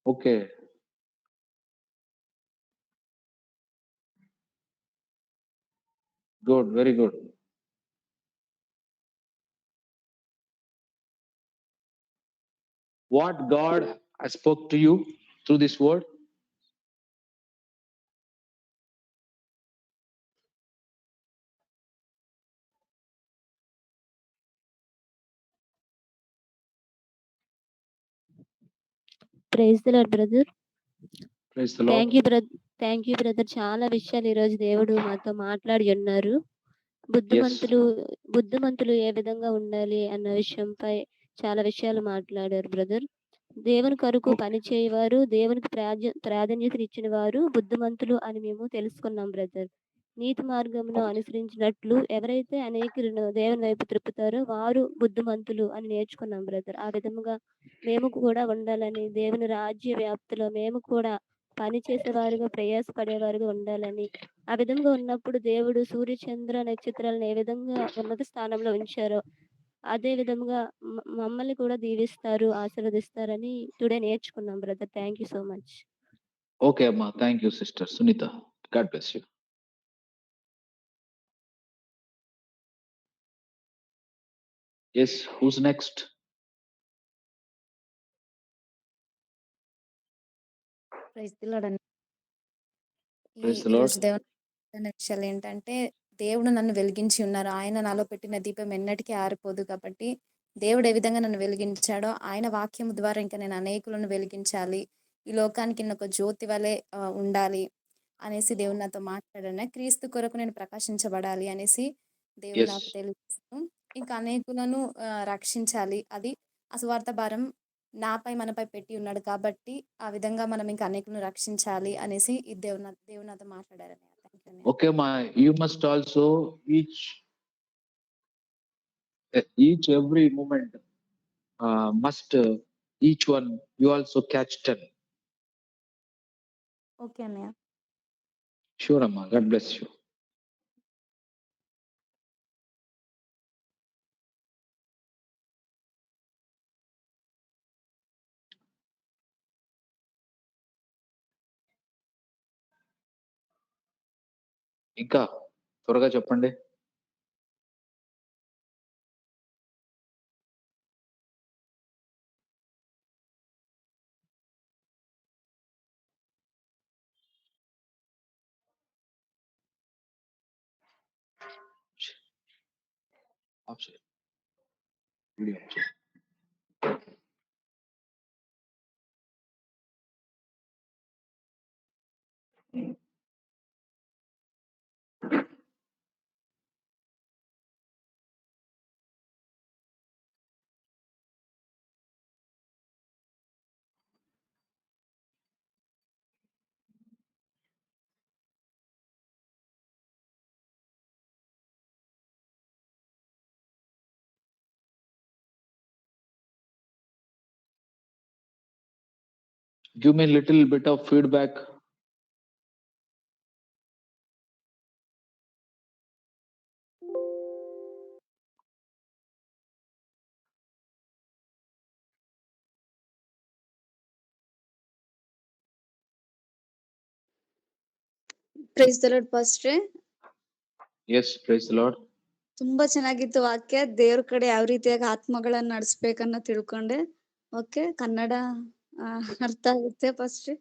Okay. Good, very good. What God has spoke to you through this word? Praise the Lord brother. Praise the Lord. Thank you brother. చాలా విషయాలు ఈరోజు దేవుడు మాతో మాట్లాడి ఉన్నారు. Yes. బుద్ధిమంతులు ఏ విధంగా ఉండాలి అన్న విషయంపై చాలా విషయాలు మాట్లాడారు బ్రదర్. దేవుని కొరకు Okay. పని చేయవారు, దేవునికి ప్రాధాన్యత ఇచ్చిన వారు బుద్ధిమంతులు అని మేము తెలుసుకున్నాం బ్రదర్. నీతి మార్గమును అనుసరించినట్లు ఎవరైతే అనేకులను దేవుని వైపు త్రిప్పుతారో వారు బుద్ధిమంతులు అని నేర్చుకున్నాం బ్రదర్. ఆ విధముగా మేము కూడా ఉండాలని, దేవుని రాజ్య వ్యాప్తిలో మేము కూడా పని చేసేవారుగా, ప్రయాసపడేవారుగా ఉండాలని, ఆ విధంగా ఉన్నప్పుడు దేవుడు సూర్య చంద్ర నక్షత్రాలను ఏ విధంగా ఉన్నత స్థానంలో ఉంచారో అదే విధముగా మమ్మల్ని కూడా దీవిస్తారు, ఆశీర్వదిస్తారని టుడే నేర్చుకున్నాం brother. Thank you so much. Okay, Amma. Thank you, Sister Sunita. God bless you. Yes, who's next? Praise the Lord. Praise the ఈరోజు Lord. దేవుని విషయాలు ఏంటంటే, దేవుడు నన్ను వెలిగించి ఉన్నారు. ఆయన నాలో పెట్టిన దీపం ఎన్నటికీ ఆరిపోదు కాబట్టి దేవుడు ఏ విధంగా నన్ను వెలిగించాడో ఆయన వాక్యం ద్వారా ఇంకా నేను అనేకులను వెలిగించాలి, ఈ లోకానికి నేను ఒక జ్యోతి వలె ఉండాలి అనేసి దేవుడు నాతో మాట్లాడాను. క్రీస్తు కొరకు నేను ప్రకాశించబడాలి అనేసి దేవుడు Yes. నాకు తెలుసు. ఇంకా అనేకులను రక్షించాలి. అది అసువార్త భారం నాపై మనపై పెట్టి ఉన్నాడు కాబట్టి ఆ విధంగా మనం ఇంకా అనేకులను రక్షించాలి అనేసి ఈ దేవుడు నాతో మాట్లాడారని. Okay, Amma. You must also every moment must each one you also catch 10. Okay అన్నయ్య. Sure, Amma. God bless you. ఇంకా త్వరగా చెప్పండి. ఆఫ్ చేయి. వీడియో ఆఫ్ చేయి. Give me a little bit of feedback. Praise the lord ಪಾಸ್ಟ್ರೆ. Yes, praise the Lord. ತುಂಬಾ ಚೆನ್ನಾಗಿತ್ತು ವಾಕ್ಯ. ದೇವ್ರ ಕಡೆ ಯಾವ ರೀತಿಯಾಗಿ ಆತ್ಮಗಳನ್ನ ನಡೆಸ್ಬೇಕನ್ನ ತಿಳ್ಕೊಂಡೆ. ಓಕೆ, ಕನ್ನಡ ಅರ್ಥ ಆಗುತ್ತೆ ಪಾಸ್ಟ್ರೆ?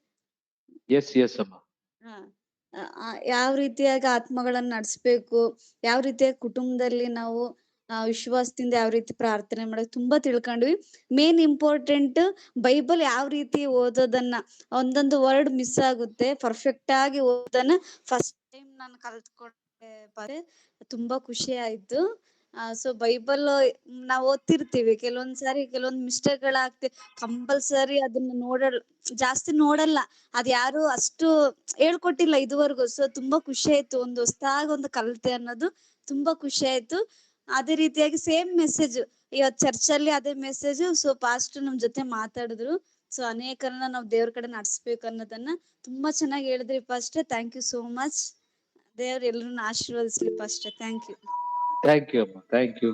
Yes, yes, Amma. ಯಾವ ರೀತಿಯಾಗಿ ಆತ್ಮಗಳನ್ನ ನಡೆಸ್ಬೇಕು, ಯಾವ ರೀತಿಯಾಗಿ ಕುಟುಂಬದಲ್ಲಿ ನಾವು ವಿಶ್ವಾಸದಿಂದ ಯಾವ ರೀತಿ ಪ್ರಾರ್ಥನೆ ಮಾಡೋದು ತುಂಬಾ ತಿಳ್ಕೊಂಡ್ವಿ. ಮೇನ್ ಇಂಪಾರ್ಟೆಂಟ್ ಬೈಬಲ್ ಯಾವ ರೀತಿ ಓದೋದನ್ನ, ಒಂದೊಂದು ವರ್ಡ್ ಮಿಸ್ ಆಗುತ್ತೆ, ಪರ್ಫೆಕ್ಟ್ ಆಗಿ ಓದೋದನ್ನ ಫಸ್ಟ್ ಟೈಮ್ ನಾನು ಕಲ್ತ್ಕೊಂಡೆ. ತುಂಬಾ ಖುಷಿ ಆಯ್ತು. ಸೊ ಬೈಬಲ್ ನಾವ್ ಓದ್ತಿರ್ತೀವಿ, ಕೆಲವೊಂದ್ಸಾರಿ ಕೆಲವೊಂದ್ ಮಿಸ್ಟೇಕ್ ಗಳಾಗ್ತಿ, ಕಂಪಲ್ಸರಿ ಅದನ್ನ ಜಾಸ್ತಿ ನೋಡಲ್ಲ, ಅದ್ ಯಾರು ಅಷ್ಟು ಹೇಳ್ಕೊಟ್ಟಿಲ್ಲ ಇದುವರೆಗೂ. ಸೊ ತುಂಬಾ ಖುಷಿ ಆಯ್ತು, ಒಂದು ಹೊಸದಾಗಿ ಒಂದು ಕಲಿತೆ ಅನ್ನೋದು ತುಂಬಾ ಖುಷಿ ಆಯ್ತು. ಅದೇ ರೀತಿಯಾಗಿ ಸೇಮ್ ಮೆಸೇಜ್ ಇವತ್ತು ಚರ್ಚಲ್ಲಿ ಅದೇ ಮೆಸೇಜ್. ಸೊ ಪಾಸ್ಟರ್ ನಮ್ ಜೊತೆ ಮಾತಾಡಿದ್ರು. ಸೊ ಅನೇಕರನ್ನ ನಾವು ದೇವ್ರ ಕಡೆ ನಡೆಸ್ಬೇಕು ಅನ್ನೋದನ್ನ ತುಂಬಾ ಚೆನ್ನಾಗಿ ಹೇಳಿದ್ರಿ pastor. Thank you so much. ದೇವ್ರು ಎಲ್ಲರನ್ನ ಆಶೀರ್ವದಿಸ್ಲಿ pastor. Thank you. Thank you, Amma. Thank you.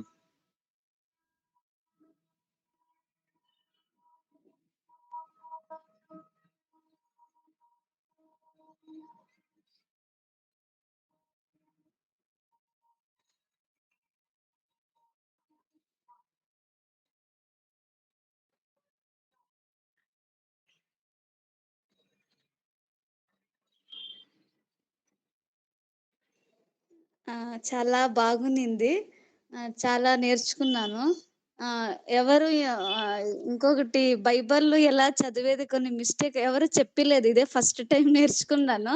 చాలా బాగుండింది. చాలా నేర్చుకున్నాను. ఎవరు ఇంకొకటి బైబిల్‌లో ఎలా చదివేది కొన్ని మిస్టేక్ ఎవరు చెప్పలేదు. ఇదే ఫస్ట్ టైమ్ నేర్చుకున్నాను.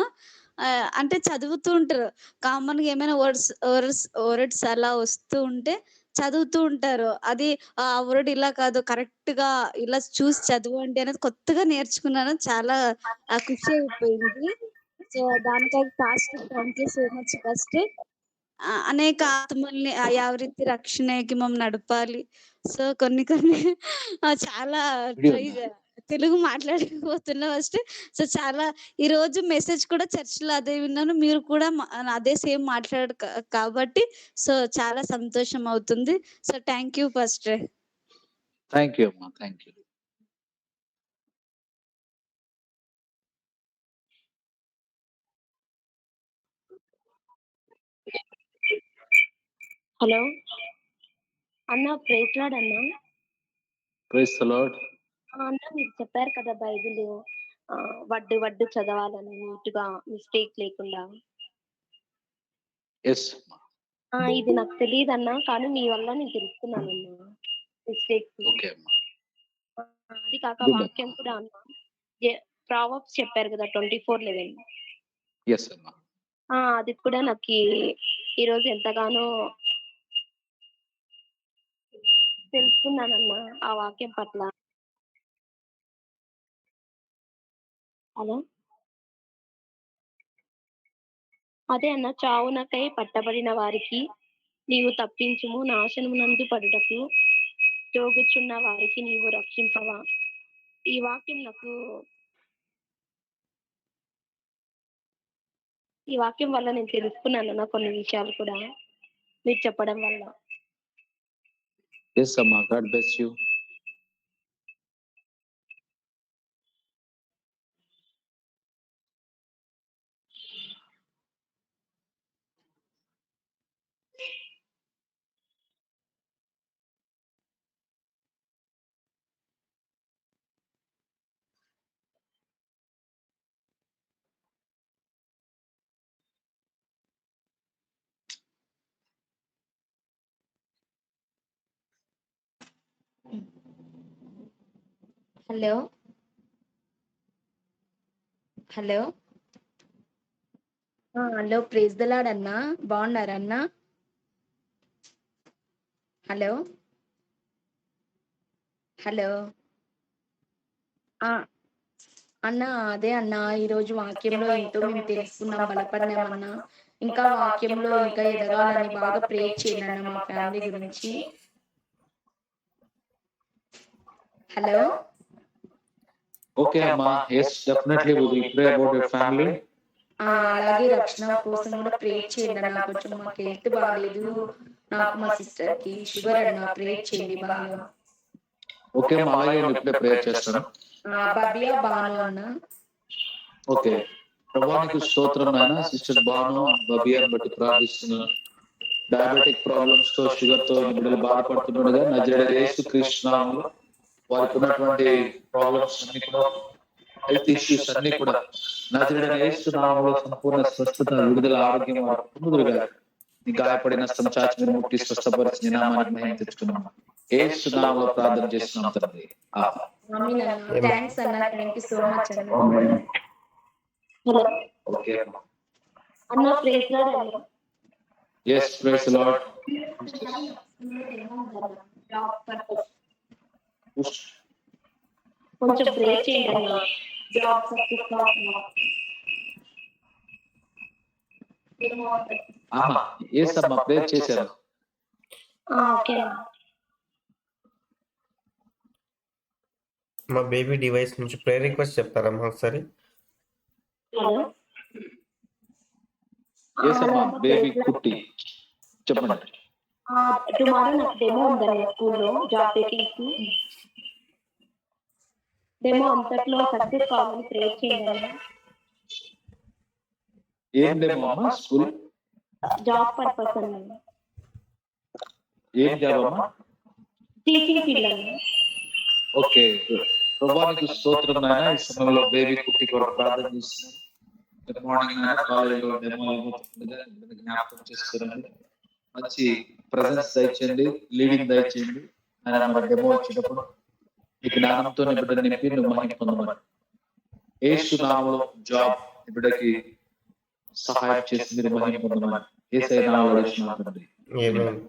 అంటే చదువుతూ ఉంటారు. కామన్‌గా ఏమైనా వర్డ్స్ అలా వస్తూ ఉంటే చదువుతూ ఉంటారు. అది ఆ వర్డ్ ఇలా కాదు కరెక్ట్‌గా ఇలా చూసి చదవండి అనేది కొత్తగా నేర్చుకున్నాను. చాలా ఖుషి అయిపోయింది. సో దానికై పాస్టర్‌కి thank you so much first. అనేక ఆత్మల్ని ಯಾವ ರೀತಿ రక్షణకి మనం నడపాలి. సో కొన్ని చాలా Video ట్రై ఉందా? తెలుగు మాట్లాడలేకపోతున్నా ఫస్ట్. సో చాలా ఈరోజు మెసేజ్ కూడా చర్చ్‌లో అదే విన్నాను. మీరు కూడా అదే సేమ్ మాట్లాడారు కాబట్టి సో చాలా సంతోషం అవుతుంది. So thank you pastor. Thank you, Amma. Thank you. Hello అన్న, ప్రైజ్ లార్డ్ అన్న. Praise the Lord. అన్న, మీరు చెప్పారు కదా బైబిల్ వడ్డు వడ్డు చదవాలని నీట్‌గా మిస్టేక్ లేకుండా. Yes, Amma. ఇది నాకు తెలీదన్న. కానీ మీ వల్ల నేను తెలుసుకున్నానన్న మిస్టేక్స్. Okay, Amma. అది కాక Good, వాక్యం Amma. కూడా అన్న ప్రావర్బ్స్ చెప్పారు కదా 24:11. Yes, Amma. అది కూడా నాకు ఈరోజు ఎంతగానో తెలుసుకున్నానన్న ఆ వాక్యం పట్ల. హలో అదే అన్న, చావునకై పట్టబడిన వారికి నీవు తప్పించుము, నాశనమునందు పడుటకు జోగుచున్న వారికి నీవు రక్షింపవా. ఈ వాక్యం వల్ల నేను తెలుసుకున్నానన్న కొన్ని విషయాలు కూడా మీరు చెప్పడం వల్ల. Yes, Amma. God bless you. Hello hello hello praise the Lord అన్న. బాగున్నారా అన్న? హలో హలో అన్న, అదే అన్న, ఈరోజు వాక్యంలో ఎంతో మేము తెలుసుకున్నాం, బలపడినామన్నా. ఇంకా వాక్యంలో ఇంకా ఎదగాలని బాగా ప్రే చేయండి అన్న మా ఫ్యామిలీ గురించి. Hello Okay, Amma. Yes, definitely we will pray about your family. అలాగే రక్షణ కోసం కూడా ప్రే చేయండి అన్న. కొంచెం మాకు హెల్త్ బాగాలేదు. నాకు మా సిస్టర్ కి షుగర్ అన్న. ప్రే చేయండి బాగా. Okay, Amma. అలాగే ఉండి ఇప్పుడే ప్రేయర్ చేస్తాను. బబియా బాను అన్న. ఓకే, ప్రభువానికి స్తోత్రం నాయన. సిస్టర్ బాను బబియాని బట్టి ప్రార్థిస్తున్నాను. డయాబెటిక్ ప్రాబ్లమ్స్ తో షుగర్ తో బిడ్డలు బాధపడుతుండగా నజరేయుడైన యేసుక్రీస్తు నామములో వారికి ఉన్నటువంటి ప్రాబ్లమ్స్ అన్ని కూడా, హెల్త్ ఇష్యూస్ అన్ని కూడా నజరేయుడైన యేసు నామములో సంపూర్ణ స్వస్థత, విడుదల, ఆరోగ్యం వారికి పొందుదురుగా. నీ గాయపడిన హస్తం చాచి మీరు ముట్టి స్వస్థపరిచి నీ నామానికి మహిమ తెచ్చుకున్నాము. యేసు నామములో ప్రార్థన చేస్తున్నాం తండ్రి. ఆమేన్ అన్న. థాంక్స్ అన్న. థాంక్ యూ సో మచ్ అన్న. హలో ఓకే అన్న, ప్రైజ్ లార్డ్ అన్న. yes, praise the Lord. కొంచెం ప్రే చేయండి అన్న. జాబ్ సక్సెస్ అమ్మా yes అమ్మా ప్రేయర్ చేశాను. ఓకే అన్న. మా బేబీ డివైస్ నుంచి ప్రేయర్ రిక్వెస్ట్ చెప్తారమ్మా ఒకసారి. హలో ఏసమ్మా బేబీ కుట్టి చెప్పండి. టుమారో నాకు డెమో ఉందన్న స్కూల్లో జాబ్ వేకెన్సీ. డెమో అంతట్లో సక్సెస్ కావాలని ప్రేర్ చేయండి అన్న. ఏం డెమో అమ్మా? స్కూల్ జాబ్ పర్పస్ అన్న. ఏం జాబ్ అమ్మా? టీచింగ్ ఫీల్డ్ అన్న. ఓకే, ప్రభువానికి స్తోత్రం నాయన. ఈ సమయంలో బేబీ కుట్టి కొరకు ప్రార్థన చేస్తున్నాను. గుడ్ మార్నింగ్ నాయన. కాలేజీలో డెమో జ్ఞాపకం చేసుకోండి. మంచి ప్రజెన్స్ దయచేయండి, లీడింగ్ దయచేయండి. ఆయన మన డెమో వచ్చేటప్పుడు ఈ జ్ఞానంతో బిడ్డ నింపి నువ్వు మహిమ పొందమని యేసు నామములో జాబ్ బిడ్డకి సహాయం చేసి మీరు మహిమ పొందమని యేసయ్య నామములో అడుగుతున్నాను తండ్రి. ఆమేన్.